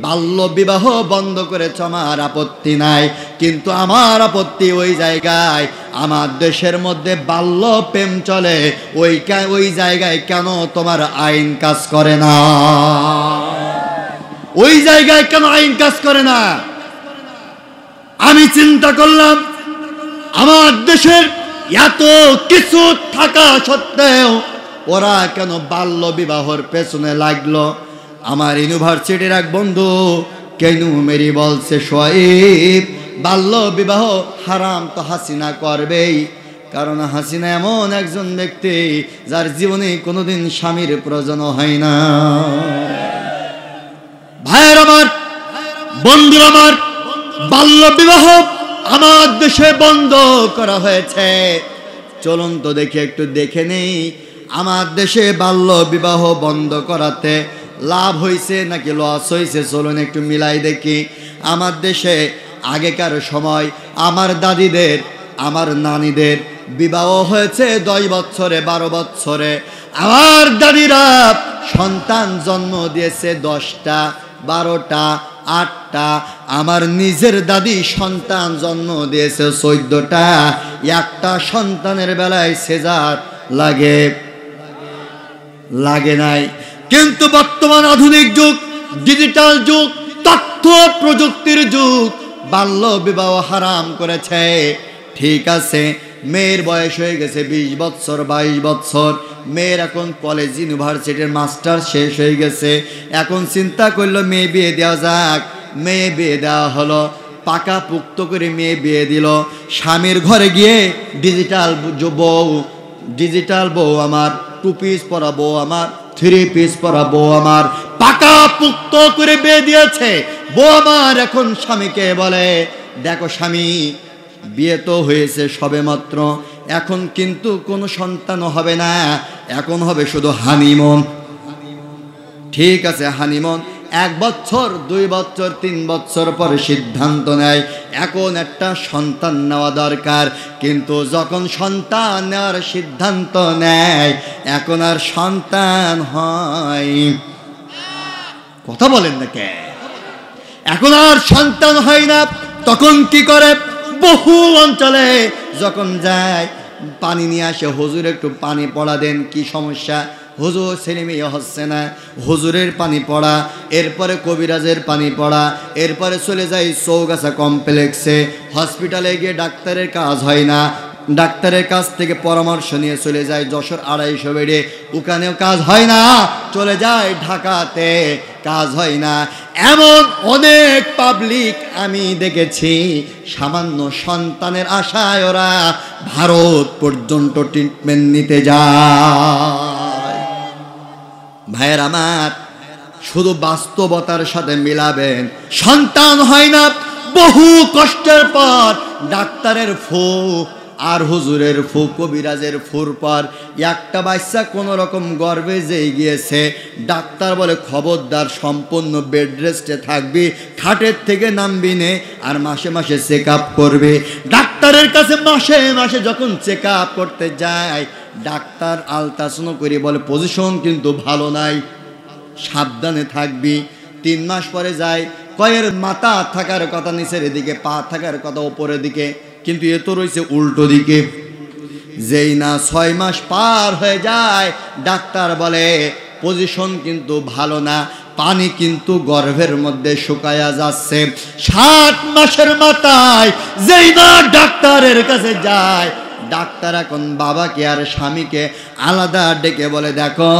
Speaker 1: বাল্য বিবাহ বন্ধ করেছ, আমার আপত্তি নাই। কিন্তু আমার আপত্তি ওই জায়গায়, আমার দেশের মধ্যে বাল্য প্রেম চলে, ওই জায়গায় কেন তোমার আইন কাজ করে না? ওই জায়গায় কেন আইন কাজ করে না? আমি চিন্তা করলাম, আমার দেশের এত কিছু থাকা সত্ত্বেও ওরা কেন বাল্য বিবাহর পেছনে লাগলো? আমার ইউনিভার্সিটির এক বন্ধু কেন মেরি বলছে, শোয়েব বাল্য বিবাহ হারাম তো হাসিনা করবেই, কারণ হাসিনা এমন একজন ব্যক্তি যার জীবনে কোনোদিন স্বামীর প্রয়োজন হয় না। ভাইয়ের আমার, বন্ধুরা আমার, বাল্য বিবাহ আমার দেশে বন্ধ করা হয়েছে। চলুন তো দেখি, একটু দেখে নেই আমার দেশে বাল্য বিবাহ বন্ধ করাতে লাভ হয়েছে নাকি লস হয়েছে। চলুন একটু মিলাই দেখি। আমার দেশে আগেকার সময় আমার দাদিদের, আমার নানিদের বিবাহ হয়েছে 10 বছরে, 12 বছরে। আমার দাদিরা সন্তান জন্ম দিয়েছে 10টা, 12টা, 8টা। আমার নিজের দাদি সন্তান জন্ম দিয়েছে 14টা। একটা সন্তানের বেলায় সেজার লাগে নাই। কিন্তু বর্তমান আধুনিক যুগ, ডিজিটাল যুগ, তথ্য প্রযুক্তির যুগ, বাল্য বিবাহ হারাম করেছে। ঠিক আছে, মেয়ের বয়স হয়ে গেছে 20 বছর, 22 বছর। মেয়ের এখন কলেজ ইউনিভার্সিটির মাস্টার শেষ হয়ে গেছে। এখন চিন্তা করলো মেয়ে বিয়ে দেওয়া যাক। মেয়ে বিয়ে দেওয়া হলো, পাকা পুক্ত করে মেয়ে বিয়ে দিল। স্বামীর ঘরে গিয়ে ডিজিটাল বউ আমার, 2 পিস পরা বউ আমার, 3 পিস পরা বউ আমার, পাকা পুক্ত করে বিয়ে দিয়েছে। বউ আমার এখন স্বামীকে বলে, দেখো স্বামী, বিয়ে তো হয়েছে সবে মাত্র, এখন কিন্তু কোনো সন্তান হবে না, এখন হবে শুধু হানিমুন। ঠিক আছে, হানিমুন 1 বছর, 2 বছর, 3 বছর পরে সিদ্ধান্ত নেয় এখন একটা সন্তান নেওয়া দরকার। কিন্তু যখন সন্তান নেওয়ার সিদ্ধান্ত নেয়, এখন আর সন্তান হয়, কথা বলেন না কে? এখন আর সন্তান হয় না। তখন কি করে? বহু অঞ্চলে যখন যায়, পানি নিয়ে আসে, হুজুর একটু পানি পড়া দেন, কি সমস্যা? হুজুর ছেলে মেয়ে হচ্ছে না, হুজুরের পানি পড়া, এরপরে কবিরাজের পানি পড়া, এরপরে চলে যাই চৌগাছা কমপ্লেক্সে। হসপিটালে গিয়ে ডাক্তারের কাজ হয় না, ডাক্তারের কাছ থেকে পরামর্শ নিয়ে চলে যায় যশোর 250 বেডে, ওখানেও কাজ হয় না। চলে যায় ঢাকাতে, কাজ হয় না। এমন অনেক পাবলিক আমি দেখেছি, সামান্য সন্তানের আশায় ওরা ভারত পর্যন্ত ট্রিটমেন্ট নিতে যায়। ভাইয়ের আমার, শুধু বাস্তবতার সাথে মিলাবেন। সন্তান হয় না, বহু কষ্টের পর ডাক্তারের ফু আর হুজুরের ফু, কবিরাজের ফুর পর একটা বাচ্চা কোনো রকম গর্ভে যেই গিয়েছে, ডাক্তার বলে খবরদার সম্পূর্ণ বেড রেস্টে থাকবি, খাটের থেকে নামবি নে, আর মাসে মাসে চেক আপ করবি। ডাক্তারের কাছে মাসে মাসে যখন চেক আপ করতে যায়, ডাক্তার আলট্রাসাউন্ড করে বলে পজিশন কিন্তু ভালো নাই, সাবধানে থাকবি। 3 মাস পরে যায়, কয়ের মাথা থাকার কথা নিচের দিকে, পা থাকার কথা ওপরের দিকে, কিন্তু এ তো রয়েছে উল্টো দিকে। যেই না 6 মাস পার হয়ে যায়, ডাক্তার বলে পজিশন কিন্তু ভালো না, পানি কিন্তু গর্ভের মধ্যে শুকায়া যাচ্ছে। 7 মাসের মাথায় যেই না ডাক্তারের কাছে যায়, ডাক্তার এখন বাবাকে আর স্বামীকে আলাদা ডেকে বলে, দেখো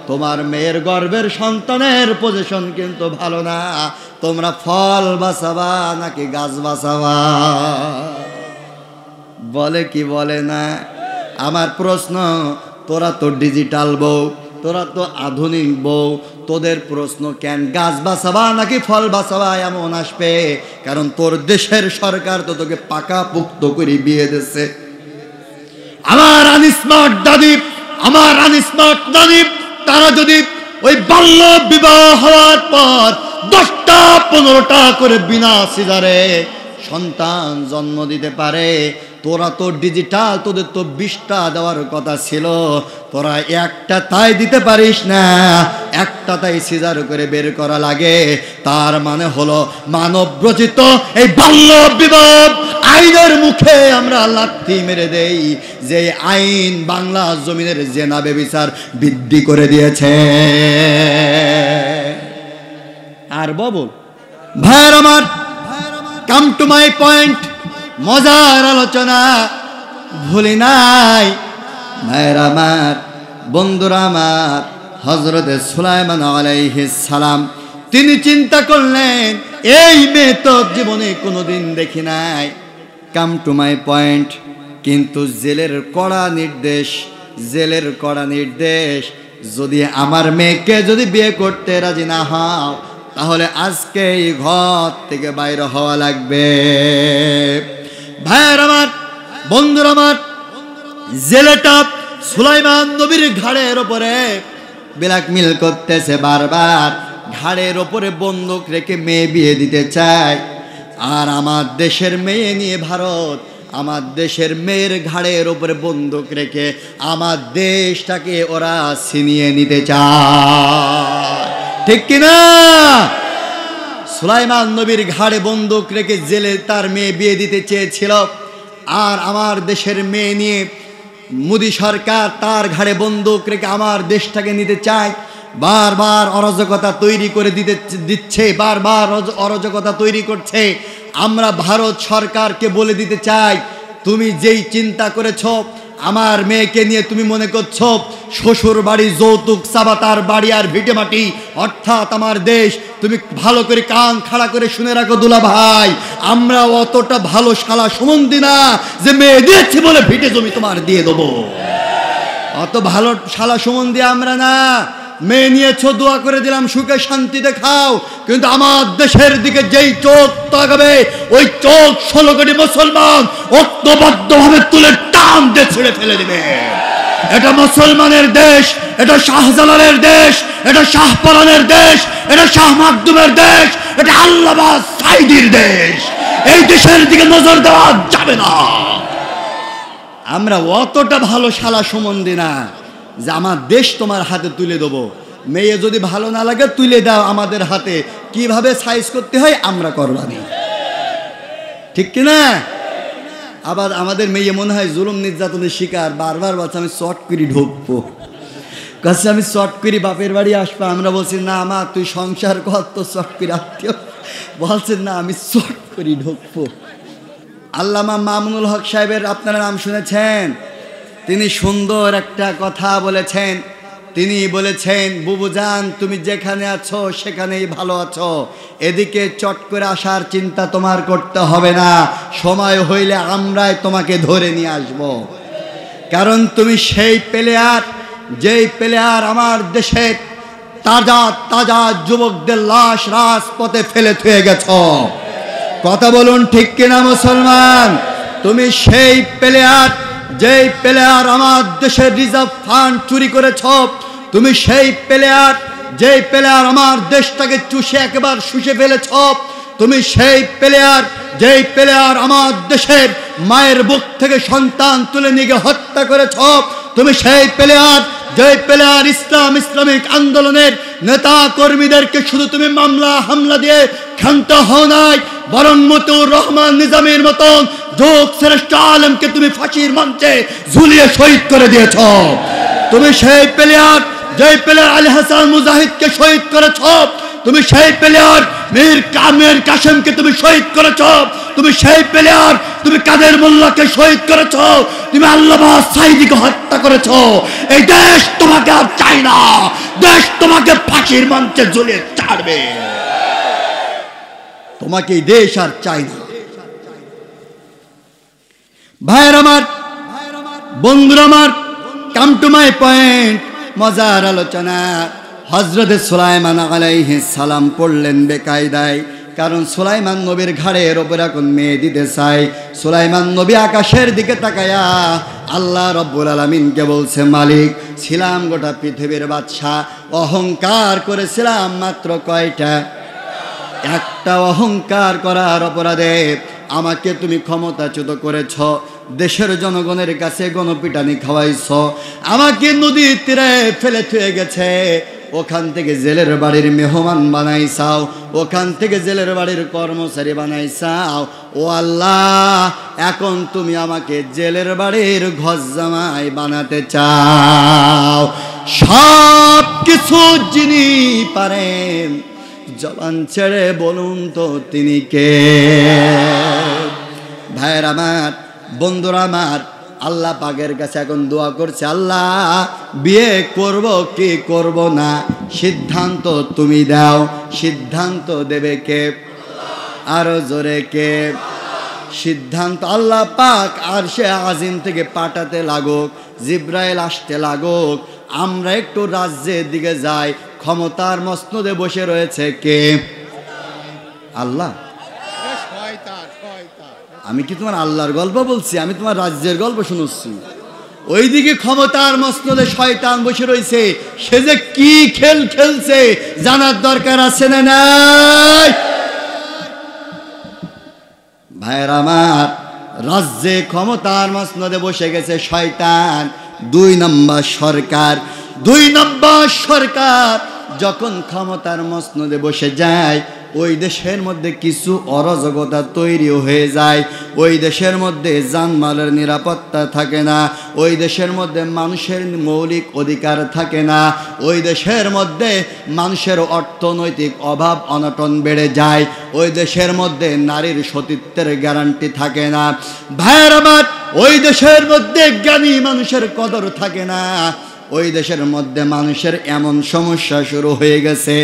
Speaker 1: তোমার মেয়ের গর্ভের সন্তানের পজিশন কিন্তু ভালো না, তোমরা ফল বাঁচাবা নাকি গাছ বাঁচাবা? বলে কি বলে না? আমার প্রশ্ন, তোরা তো ডিজিটাল বউ, তোরা তো আধুনিক বউ, তোদের প্রশ্ন কেন গাছ বাঁচাবা নাকি ফল বাঁচাবা এমন আসবে? কারণ তোর দেশের সরকার তো তোকে পাকা পুক্ত করে বিয়ে দিচ্ছে। আমার আনস্মার্ট দাদি, আমার আনস্মার্ট দাদি, তারা যদি ওই বাল্য বিবাহ হওয়ার পর 10টা 15টা করে বিনা সিজারে সন্তান জন্ম দিতে পারে, তোরা তো ডিজিটাল, তোদের তো 20টা দেওয়ার কথা ছিল, তোরা একটা তাই দিতে পারিস না, একটা তাই সিজার করে বের করা লাগে। তার মানে হলো মানব রচিত এই বাল্য বিবাহ আইনের মুখে আমরা লাথি মেরে দেই, যে আইন বাংলা জমিনের জেনা বেবিচার বৃদ্ধি করে দিয়েছে। আর বাবু ভাইয়ের আমার, কাম টু মাই পয়েন্ট, মজার আলোচনা ভুলি নাই। ভাইয়ের আমার, বন্ধুরা আমার, হযরতে সুলাইমান আলাইহিস সালাম তিনি চিন্তা করলেন, এই মেয়ে তো জীবনে কোনোদিন দেখি নাই। কাম টু মাই পয়েন্ট, কিন্তু জেলের কড়া নির্দেশ, জেলের কড়া নির্দেশ, যদি আমার মেয়েকে যদি বিয়ে করতে রাজি না হও, তাহলে আজকে এই ঘর থেকে বাইরে হওয়া লাগবে। ভাইয়ের আমার, বন্ধুরা আমার, জেলেটা সুলাইমান নবীর ঘাড়ের ওপরে ব্ল্যাকমেল করতেছে, বারবার ঘাড়ের ওপরে বন্দুক রেখে মেয়ে বিয়ে দিতে চায়। আর আমার দেশের মেয়ে নিয়ে ভারত, আমার দেশের মেয়ের ঘাড়ের ওপরে বন্দুক রেখে আমার দেশটাকে ওরা ছিনিয়ে নিতে চায়, ঠিক কিনা? সুলাইমান নবীর ঘাড়ে বন্দুক রেখে জেলে তার মেয়ে বিয়ে দিতে চেয়েছিল, আর আমার দেশের মেয়ে নিয়ে মোদি সরকার তার ঘাড়ে বন্দুক রেখে আমার দেশটাকে নিতে চায়। বারবার অরাজকতা তৈরি করে দিচ্ছে, বারবার অরাজকতা তৈরি করছে। আমরা ভারত সরকারকে বলে দিতে চাই, তুমি যেই চিন্তা করেছ আমার মেয়েকে নিয়ে, তুমি মনে করছো শ্বশুর বাড়ি যৌতুক চাবা, তার বাড়ি আর ভিটে মাটি অর্থাৎ আমার দেশ, তুমি ভালো করে কান খাড়া করে শুনে রাখো দুলা ভাই, আমরা অতটা ভালো শালা সুমন্দি না যে মেয়ে দিয়েছি বলে ভিটে জমি তোমার দিয়ে দেবো। অত ভালো শালা সুমন্দি আমরা না। মেয়ে নিয়েছো, দোয়া করে দিলাম, সুখে শান্তিতে খাও, কিন্তু আমার দেশের দিকে যেই চোখ তাকাবে, ওই চোখ 16 কোটি মুসলমান ঐক্যবদ্ধভাবে তুলে টান দিয়ে ছিঁড়ে ফেলে দিবে। এটা মুসলমানের দেশ, এটা শাহজালালের দেশ, এটা শাহপরানের দেশ, এটা শাহ মাকদুমের দেশ, এটা আল্লাহবাদ সাইদির দেশ। এই দেশের দিকে নজর দেওয়া যাবে না। আমরা অতটা ভালো শালা সুমন্দি না যে আমার দেশ তোমার হাতে তুলে দেবো। মেয়ে যদি ভালো না লাগে তুলে দাও আমাদের হাতে, কিভাবে সাইজ করতে হয় আমরা করবানি, ঠিক কিনা? আবার আমাদের মেয়ে মনে হয় জুলুম নির্যাতনের শিকার, বারবার বলছে আমি শর্ট করে ঢুকবো, কাছে আমি শর্ট করে বাপের বাড়ি আসবো। আমরা বলছি না মা তুই সংসার কর, তো শর্ট করে আত্মীয় বলছেন না আমি শর্ট করে ঢুকবো। আল্লামা মামুনুল হক সাহেবের আপনারা নাম শুনেছেন, তিনি সুন্দর একটা কথা বলেছেন। তিনি বলেছেন, বুবুজান তুমি যেখানে আছো সেখানেই ভালো আছো, এদিকে চট করে আসার চিন্তা তোমার করতে হবে না, সময় হইলে আমরাই তোমাকে ধরে নিয়ে আসব। কারণ তুমি সেই প্লেয়ার, যেই প্লেয়ার আমার দেশের তাজা তাজা যুবকদের লাশ রাজপথে ফেলে থুয়ে গেছ। কথা বলুন ঠিক কিনা মুসলমান? তুমি সেই প্লেয়ার, যেই প্লেয়ার আমার দেশের রিজার্ভ ফান্ড চুরি করেছ। তুমি সেই প্লেয়ার, যেই প্লেয়ার আমার দেশটাকে চুষে একেবারে শুষে ফেলেছ। তুমি সেই প্লেয়ার, যেই প্লেয়ার আমার দেশের মায়ের বুক থেকে সন্তান তুলে নিয়ে হত্যা করেছ। তুমি সেই প্লেয়ার, যেই প্লেয়ার ইসলামিক আন্দোলনের নেতা কর্মীদেরকে শুধু তুমি মামলা হামলা দিয়ে ক্ষান্ত হও নাই, বরং মতিউর রহমান নিজামীর মতন যোগ শ্রেষ্ঠ আলেমকে তুমি ফাঁসির মঞ্চে ঝুলিয়ে শহীদ করে দিয়েছ। তুমি সেই প্লেয়ার, যেই প্লেয়ার আলী হাসান মুজাহিদকে শহীদ করেছ। তুমি সেই প্লেয়ার মীর কাসেমকে তুমি শহীদ করেছ। তুমি সেই প্লেয়ার, তুমি কাদের মোল্লাকে শহীদ করেছ। তুমি আল্লামা সাঈদীকে হত্যা করেছ। এই দেশ তোমাকে আর চাই না, দেশ তোমাকে ফাঁসির মঞ্চে ঝুলিয়ে ছাড়বে। তোমাকে এই দেশ আর চাই না। ভাইয়ের আমার, বন্ধুরা আমার, কাম টু মাই পয়েন্ট। মজার আলোচনা। হযরতে সুলাইমান আলাইহিস সালাম পড়লেন বেকায়দায়, কারণ সুলাইমান নবীর ঘাড়ের ওপর এখন মেয়ে দিতে চাই। সুলাইমান নবী আকাশের দিকে তাকায়া আল্লাহ রব্বুল আলামিনকে বলছে, মালিক ছিলাম গোটা পৃথিবীর বাদশা, অহংকার করেছিলাম মাত্র কয়টা? একটা অহংকার করার অপরাধে আমাকে তুমি ক্ষমতাচ্যুত করেছ। দেশের জনগণের কাছে গণপিটানি খাওয়াইছ। আমাকে নদীর তীরে ফেলে থুয়ে গেছে। ওখান থেকে জেলের বাড়ির মেহমান বানাইছাও, ওখান থেকে জেলের বাড়ির কর্মচারী বানাইছাও। ও আল্লাহ, এখন তুমি আমাকে জেলের বাড়ির ঘর জামাই বানাতে চাও। সব কিছু যিনি পারেন, জবান ছেড়ে বলুন তো তিনি কে? ভাইয়ের আমার, বন্ধুরা আমার, আল্লাহ পাকের কাছে এখন দোয়া করছে, আল্লাহ বিয়ে করব কি করব না সিদ্ধান্ত তুমি দাও। সিদ্ধান্ত দেবে কে? আরো জোরে কে? সিদ্ধান্ত আল্লাহ পাক আরশে আজিম থেকে পাঠাতে লাগুক, জিব্রাইল আসতে লাগুক, আমরা একটু রাজ্যের দিকে যাই। ক্ষমতার মসনদে বসে রয়েছে কে? আল্লাহ। আমি কি তোমার আল্লাহর গল্প বলছি? আমি তোমার রাজ্যের গল্প শুনছি। ওইদিকে ক্ষমতার মসনদে শয়তান বসে রয়েছে। সে যে কি খেল খেলছে জানার দরকার আছে না নাই? ভাইয়ের আমার, রাজ্যে ক্ষমতার মসনদে বসে গেছে শয়তান। 2 নম্বর সরকার। 2 নম্বর সরকার যখন ক্ষমতার মসনদে বসে যায়, ওই দেশের মধ্যে কিছু অরাজকতা তৈরি হয়ে যায়। ওই দেশের মধ্যে জানমালের নিরাপত্তা থাকে না। ওই দেশের মধ্যে মানুষের মৌলিক অধিকার থাকে না। ওই দেশের মধ্যে মানুষের অর্থনৈতিক অভাব অনটন বেড়ে যায়। ওই দেশের মধ্যে নারীর সতীত্বের গ্যারান্টি থাকে না। ভাইয়ের আমার, ওই দেশের মধ্যে জ্ঞানী মানুষের কদর থাকে না। ওই দেশের মধ্যে মানুষের এমন সমস্যা শুরু হয়ে গেছে,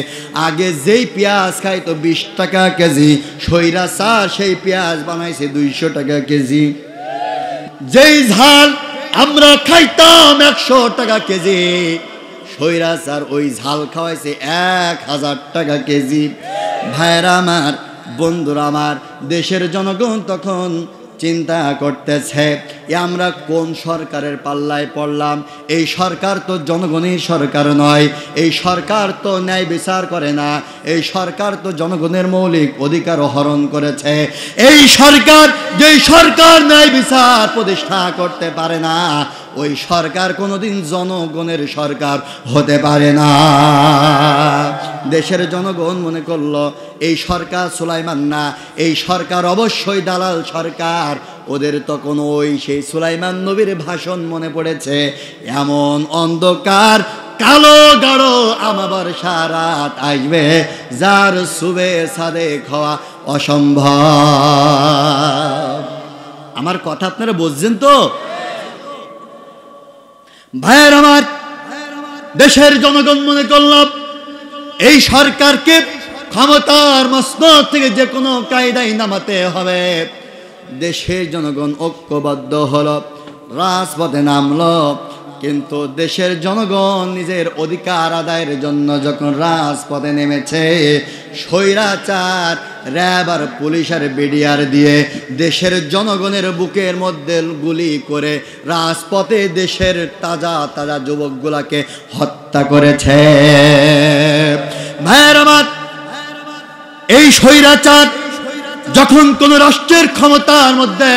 Speaker 1: আগে যেই পেঁয়াজ খাইতো 20 টাকা কেজি, স্বৈরাচার সেই পেঁয়াজ বানাইছে 200 টাকা কেজি। যেই ঝাল আমরা খাইতাম 100 টাকা কেজি, স্বৈরাচার ওই ঝাল খাওয়াইছে 1000 টাকা কেজি। ভাইরা আমার, বন্ধুরা আমার, দেশের জনগণ তখন চিন্তা করতেছে, আমরা কোন সরকারের পাল্লায় পড়লাম? এই সরকার তো জনগণের সরকার নয়। এই সরকার তো ন্যায় বিচার করে না। এই সরকার তো জনগণের মৌলিক অধিকার হরণ করেছে। এই সরকার, যেই সরকার ন্যায় বিচার প্রতিষ্ঠা করতে পারে না, ওই সরকার কোনোদিন জনগণের সরকার হতে পারে না। দেশের জনগণ মনে করলো এই সরকার সুলাইমান না, এই সরকার অবশ্যই দালাল সরকার। ওদের তখন ওই সেই সুলাইমান নবীর ভাষণ মনে পড়েছে, এমন অন্ধকার কালো গাঢ় আমাবর্ষা রাত আসবে, যার সুবে সাদে খাওয়া অসম্ভব। আমার কথা আপনারা বুঝছেন তো? ভাইয়ের আমার, দেশের জনগণ মনে করল এই সরকারকে ক্ষমতার মসনদ থেকে যে কোনো কায়দায় নামাতে হবে। দেশের জনগণ ঐক্যবদ্ধ হলো, রাজপথে নামলো। কিন্তু দেশের জনগণ নিজের অধিকার আদায়ের জন্য যখন রাজপথে নেমেছে, স্বৈরাচার র্যাব আর পুলিশ আর বিডিআর দিয়ে দেশের জনগণের বুকের মধ্যে গুলি করে রাজপথে দেশের তাজা তাজা যুবকগুলাকে হত্যা করেছে। ভাইয়ের আমার, এই স্বৈরাচার যখন কোন রাষ্ট্রের ক্ষমতার মধ্যে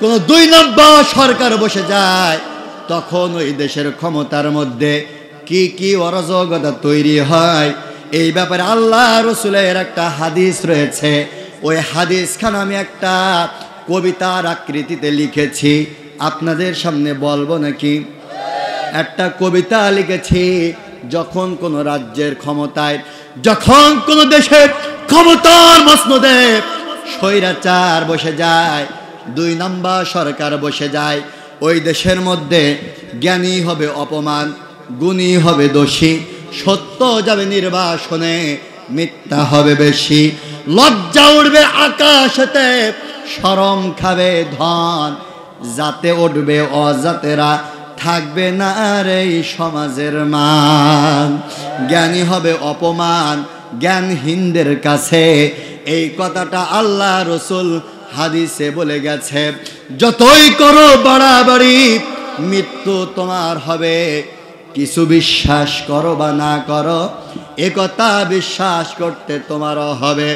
Speaker 1: কোন 2 নম্বর সরকার বসে যায়, তখন ওই দেশের ক্ষমতার মধ্যে কি কি অরাজকতা তৈরি হয়, এই ব্যাপারে আল্লাহ রসুলের একটা হাদিস রয়েছে। ওই হাদিস খান আমি একটা কবিতার আকৃতিতে লিখেছি, আপনাদের সামনে বলবো নাকি? একটা কবিতা লিখেছি। যখন কোন রাজ্যের ক্ষমতায়, যখন কোন দেশের ক্ষমতার মসনদে স্বৈরাচার বসে যায়, 2 নম্বর সরকার বসে যায়, ওই দেশের মধ্যে জ্ঞানী হবে অপমান, গুণী হবে দোষী, সত্য যাবে নির্বাসনে, মিথ্যা হবে বেশি, লজ্জা উঠবে আকাশেতে, শরম খাবে ধন, যাতে উঠবে অজাতেরা, থাকবে না আর এই সমাজের মান। জ্ঞানী হবে অপমান জ্ঞানহীনদের কাছে, এই কথাটা আল্লাহ রসুল হাদিসে বলে গেছে। যতই করো বাড়াবাড়ি, মৃত্যু তোমার হবে, কিছু বিশ্বাস করো বা না করো, এ কথা বিশ্বাস করতে তোমারও হবে।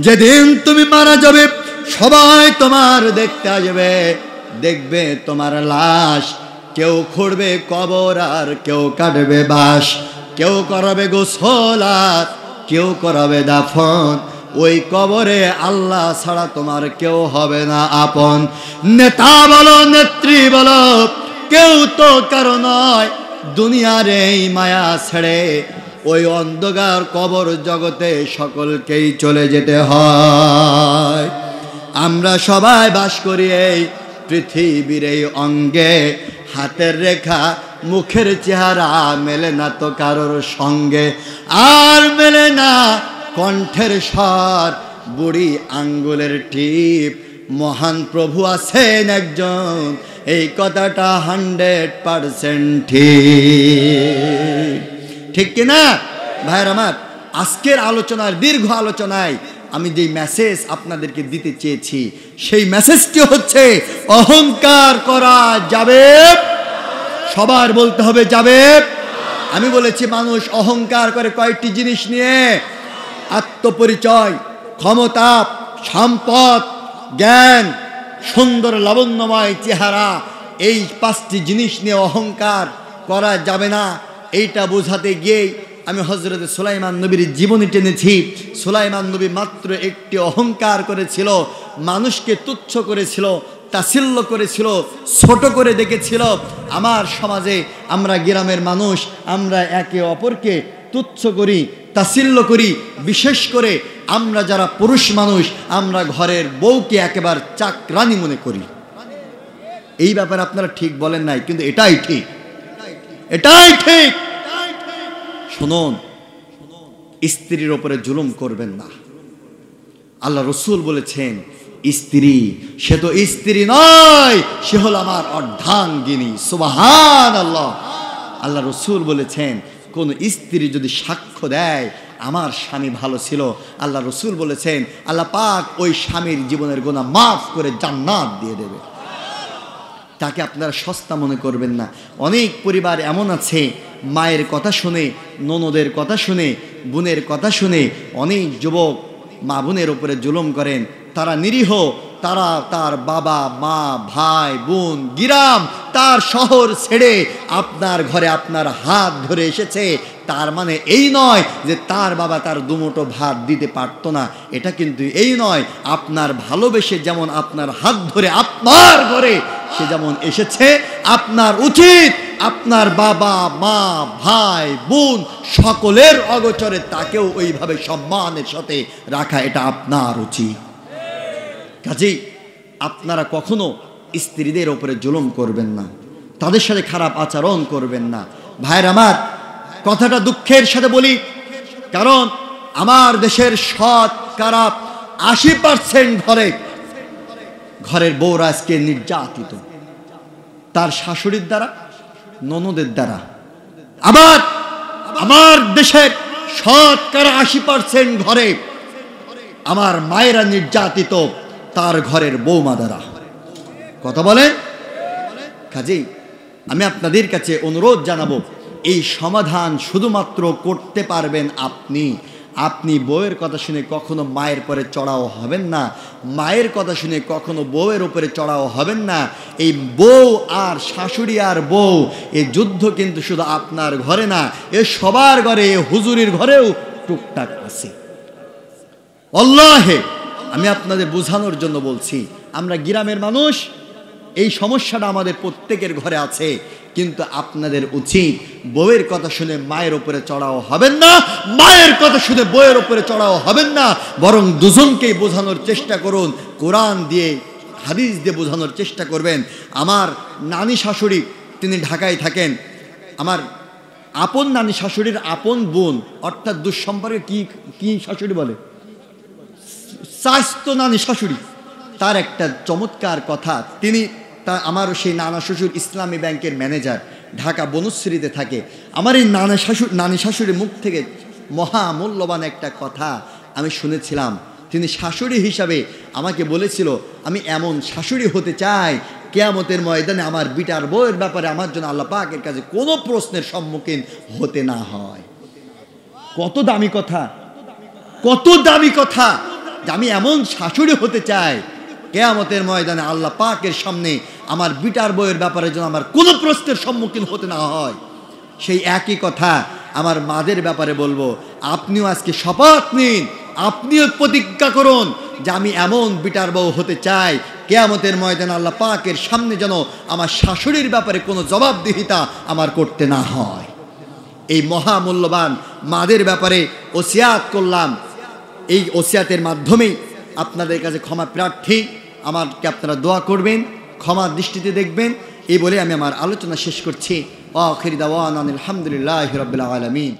Speaker 1: যেদিন তুমি মারা যাবে, সবাই তোমার দেখতে আসবে, দেখবে তোমার লাশ, কেউ খুঁড়বে কবর আর কেউ কাটবে বাঁশ, কেউ করাবে গোসল আর কেউ করাবে দাফন, ওই কবরে আল্লাহ ছাড়া তোমার কেউ হবে না আপন। নেতা বলো নেত্রী বলো, কেউ তো কারো নয়, দুনিয়ার এই মায়া ছেড়ে ওই অন্ধকার কবর জগতে সকলকেই চলে যেতে হয়। আমরা সবাই বাস করি এই পৃথিবীর এই অঙ্গে, হাতের রেখা মুখের চেহারা মেলে না তো কারোর সঙ্গে, আর মেলে না কণ্ঠের স্বর, বুড়ি আঙ্গুলের টিপ, মহান প্রভু আছেন একজন, এই কথাটা 100% ঠিক। ঠিক কিনা ভাইয়ের আমার? আজকের আলোচনার দীর্ঘ আলোচনায় আমি যে মেসেজ আপনাদেরকে দিতে চেয়েছি, সেই মেসেজটি হচ্ছে অহংকার করা যাবে। সবার বলতে হবে যাবে। আমি বলেছি মানুষ অহংকার করে কয়েকটি জিনিস নিয়ে: আত্মপরিচয়, ক্ষমতা, সম্পদ, জ্ঞান, সুন্দর লাবণ্যময় চেহারা। এই 5টি জিনিস নিয়ে অহংকার করা যাবে না। এইটা বোঝাতে গিয়ে আমি হযরত সুলাইমান নবীর জীবনী টেনেছি। সুলাইমান নবী মাত্র একটি অহংকার করেছিল, মানুষকে তুচ্ছ করেছিল, তাচ্ছিল্য করেছিল, ছোট করে দেখেছিল। আমার সমাজে আমরা গ্রামের মানুষ, আমরা একে অপরকে তুচ্ছ করি, তাচ্ছিল্য করি। বিশেষ করে আমরা যারা পুরুষ মানুষ, আমরা ঘরের বউকে একেবারে চাকরানি মনে করি। এই ব্যাপারে আপনারা ঠিক বলেন নাই, কিন্তু এটাই ঠিক, এটাই ঠিক। শুনুন, স্ত্রীর ওপরে জুলুম করবেন না। আল্লাহ রসুল বলেছেন, স্ত্রী সে তো স্ত্রী নয়, সে হল আমার অর্ধাঙ্গিনী। সুবহানাল্লাহ। আল্লাহ রসুল বলেছেন, কোন স্ত্রী যদি সাক্ষ্য দেয় আমার স্বামী ভালো ছিল, আল্লাহ রসুল বলেছেন আল্লাহ পাক ওই স্বামীর জীবনের গুনাহ মাফ করে জান্নাত দিয়ে দেবে। তাকে আপনারা সস্তা মনে করবেন না। অনেক পরিবার এমন আছে, মায়ের কথা শুনে, ননদের কথা শুনে, বোনের কথা শুনে অনেক যুবক মা বোনের উপরে জুলুম করেন। তারা নিরীহ, তারা তার বাবা মা ভাই বোন গ্রাম তার শহর ছেড়ে আপনার ঘরে আপনার হাত ধরে এসেছে। তার মানে এই নয় যে তার বাবা তার দুমুঠো ভাত দিতে পারতো না, এটা কিন্তু এই নয়। আপনার ভালোবেসে যেমন আপনার হাত ধরে আপনার ঘরে সে যেমন এসেছে, আপনার উচিত আপনার বাবা মা ভাই বোন সকলের অগোচরে তাকেও ওইভাবে সম্মানের সাথে রাখা, এটা আপনার উচিত। কাজেই আপনারা কখনো স্ত্রীদের উপরে জুলুম করবেন না, তাদের সাথে খারাপ আচরণ করবেন না। ভাইয়ের আমার, কথাটা দুঃখের সাথে বলি, কারণ আমার দেশের শতকরা 80% ঘরের বউরা আজকে নির্যাতিত, তার শাশুড়ির দ্বারা, ননদের দ্বারা। আবার আমার দেশের 80% ঘরে আমার মায়েরা নির্যাতিত তার ঘরের বৌমা দ্বারা। কথা বলেন? কাজেই আমি আপনাদের কাছে অনুরোধ জানাবো, এই সমাধান শুধুমাত্র করতে পারবেন আপনি। আপনি বউয়ের কথা শুনে কখনো মায়ের পরে চড়াও হবেন না, মায়ের কথা শুনে কখনো বউয়ের উপরে চড়াও হবেন না। এই বউ আর শাশুড়ি আর বউ, এই যুদ্ধ কিন্তু শুধু আপনার ঘরে না, এ সবার ঘরে, হুজুরির ঘরেও টুকটাক আছে। আল্লাহে আমি আপনাদের বোঝানোর জন্য বলছি, আমরা গ্রামের মানুষ, এই সমস্যাটা আমাদের প্রত্যেকের ঘরে আছে। কিন্তু আপনাদের উচিত বউয়ের কথা শুনে মায়ের উপরে চড়াও হবেন না, মায়ের কথা শুনে বউয়ের উপরে চড়াও হবেন না, বরং দুজনকেই বোঝানোর চেষ্টা করুন। কোরআন দিয়ে, হাদিস দিয়ে বোঝানোর চেষ্টা করবেন। আমার নানি শাশুড়ি, তিনি ঢাকায় থাকেন। আমার আপন নানি শাশুড়ির আপন বোন, অর্থাৎ দুঃসম্পর্কে কি শাশুড়ি বলে, স্বাস্থ্য নানি শাশুড়ি, তার একটা চমৎকার কথা। আমার সেই নানা শ্বশুর ইসলামী ব্যাংকের ম্যানেজার, ঢাকা বনশ্রীতে থাকে। আমার এই নানি শাশুড়ির মুখ থেকে মহামূল্যবান একটা কথা আমি শুনেছিলাম। তিনি শাশুড়ি হিসাবে আমাকে বলেছিল, আমি এমন শাশুড়ি হতে চাই কিয়ামতের ময়দানে আমার বিটার বউয়ের ব্যাপারে আমার জন্য আল্লাহ পাকের কাছে কোনো প্রশ্নের সম্মুখীন হতে না হয়। কত দামি কথা, কত দামি কথা যে আমি এমন শাশুড়ি হতে চাই কিয়ামতের ময়দানে আল্লাহ পাকের সামনে আমার বিটার বউয়ের ব্যাপারে যেন আমার কোনো প্রশ্নের সম্মুখীন হতে না হয়। সেই একই কথা আমার মাদের ব্যাপারে বলবো। আপনিও আজকে শপথ নিন, আপনিও প্রতিজ্ঞা করুন যে আমি এমন বিটার বউ হতে চাই কিয়ামতের ময়দানে আল্লাহ পাকের সামনে যেন আমার শাশুড়ির ব্যাপারে কোনো জবাবদিহিতা আমার করতে না হয়। এই মহামূল্যবান মাদের ব্যাপারে ওসিয়াত করলাম। এই ওসিয়াতের মাধ্যমেই আপনাদের কাছে ক্ষমা প্রার্থী, আমাকে আপনারা দোয়া করবেন, ক্ষমার দৃষ্টিতে দেখবেন। এই বলে আমি আমার আলোচনা শেষ করছি। আখির দাওয়ানা আলহামদুলিল্লাহি রাব্বিল আলামিন।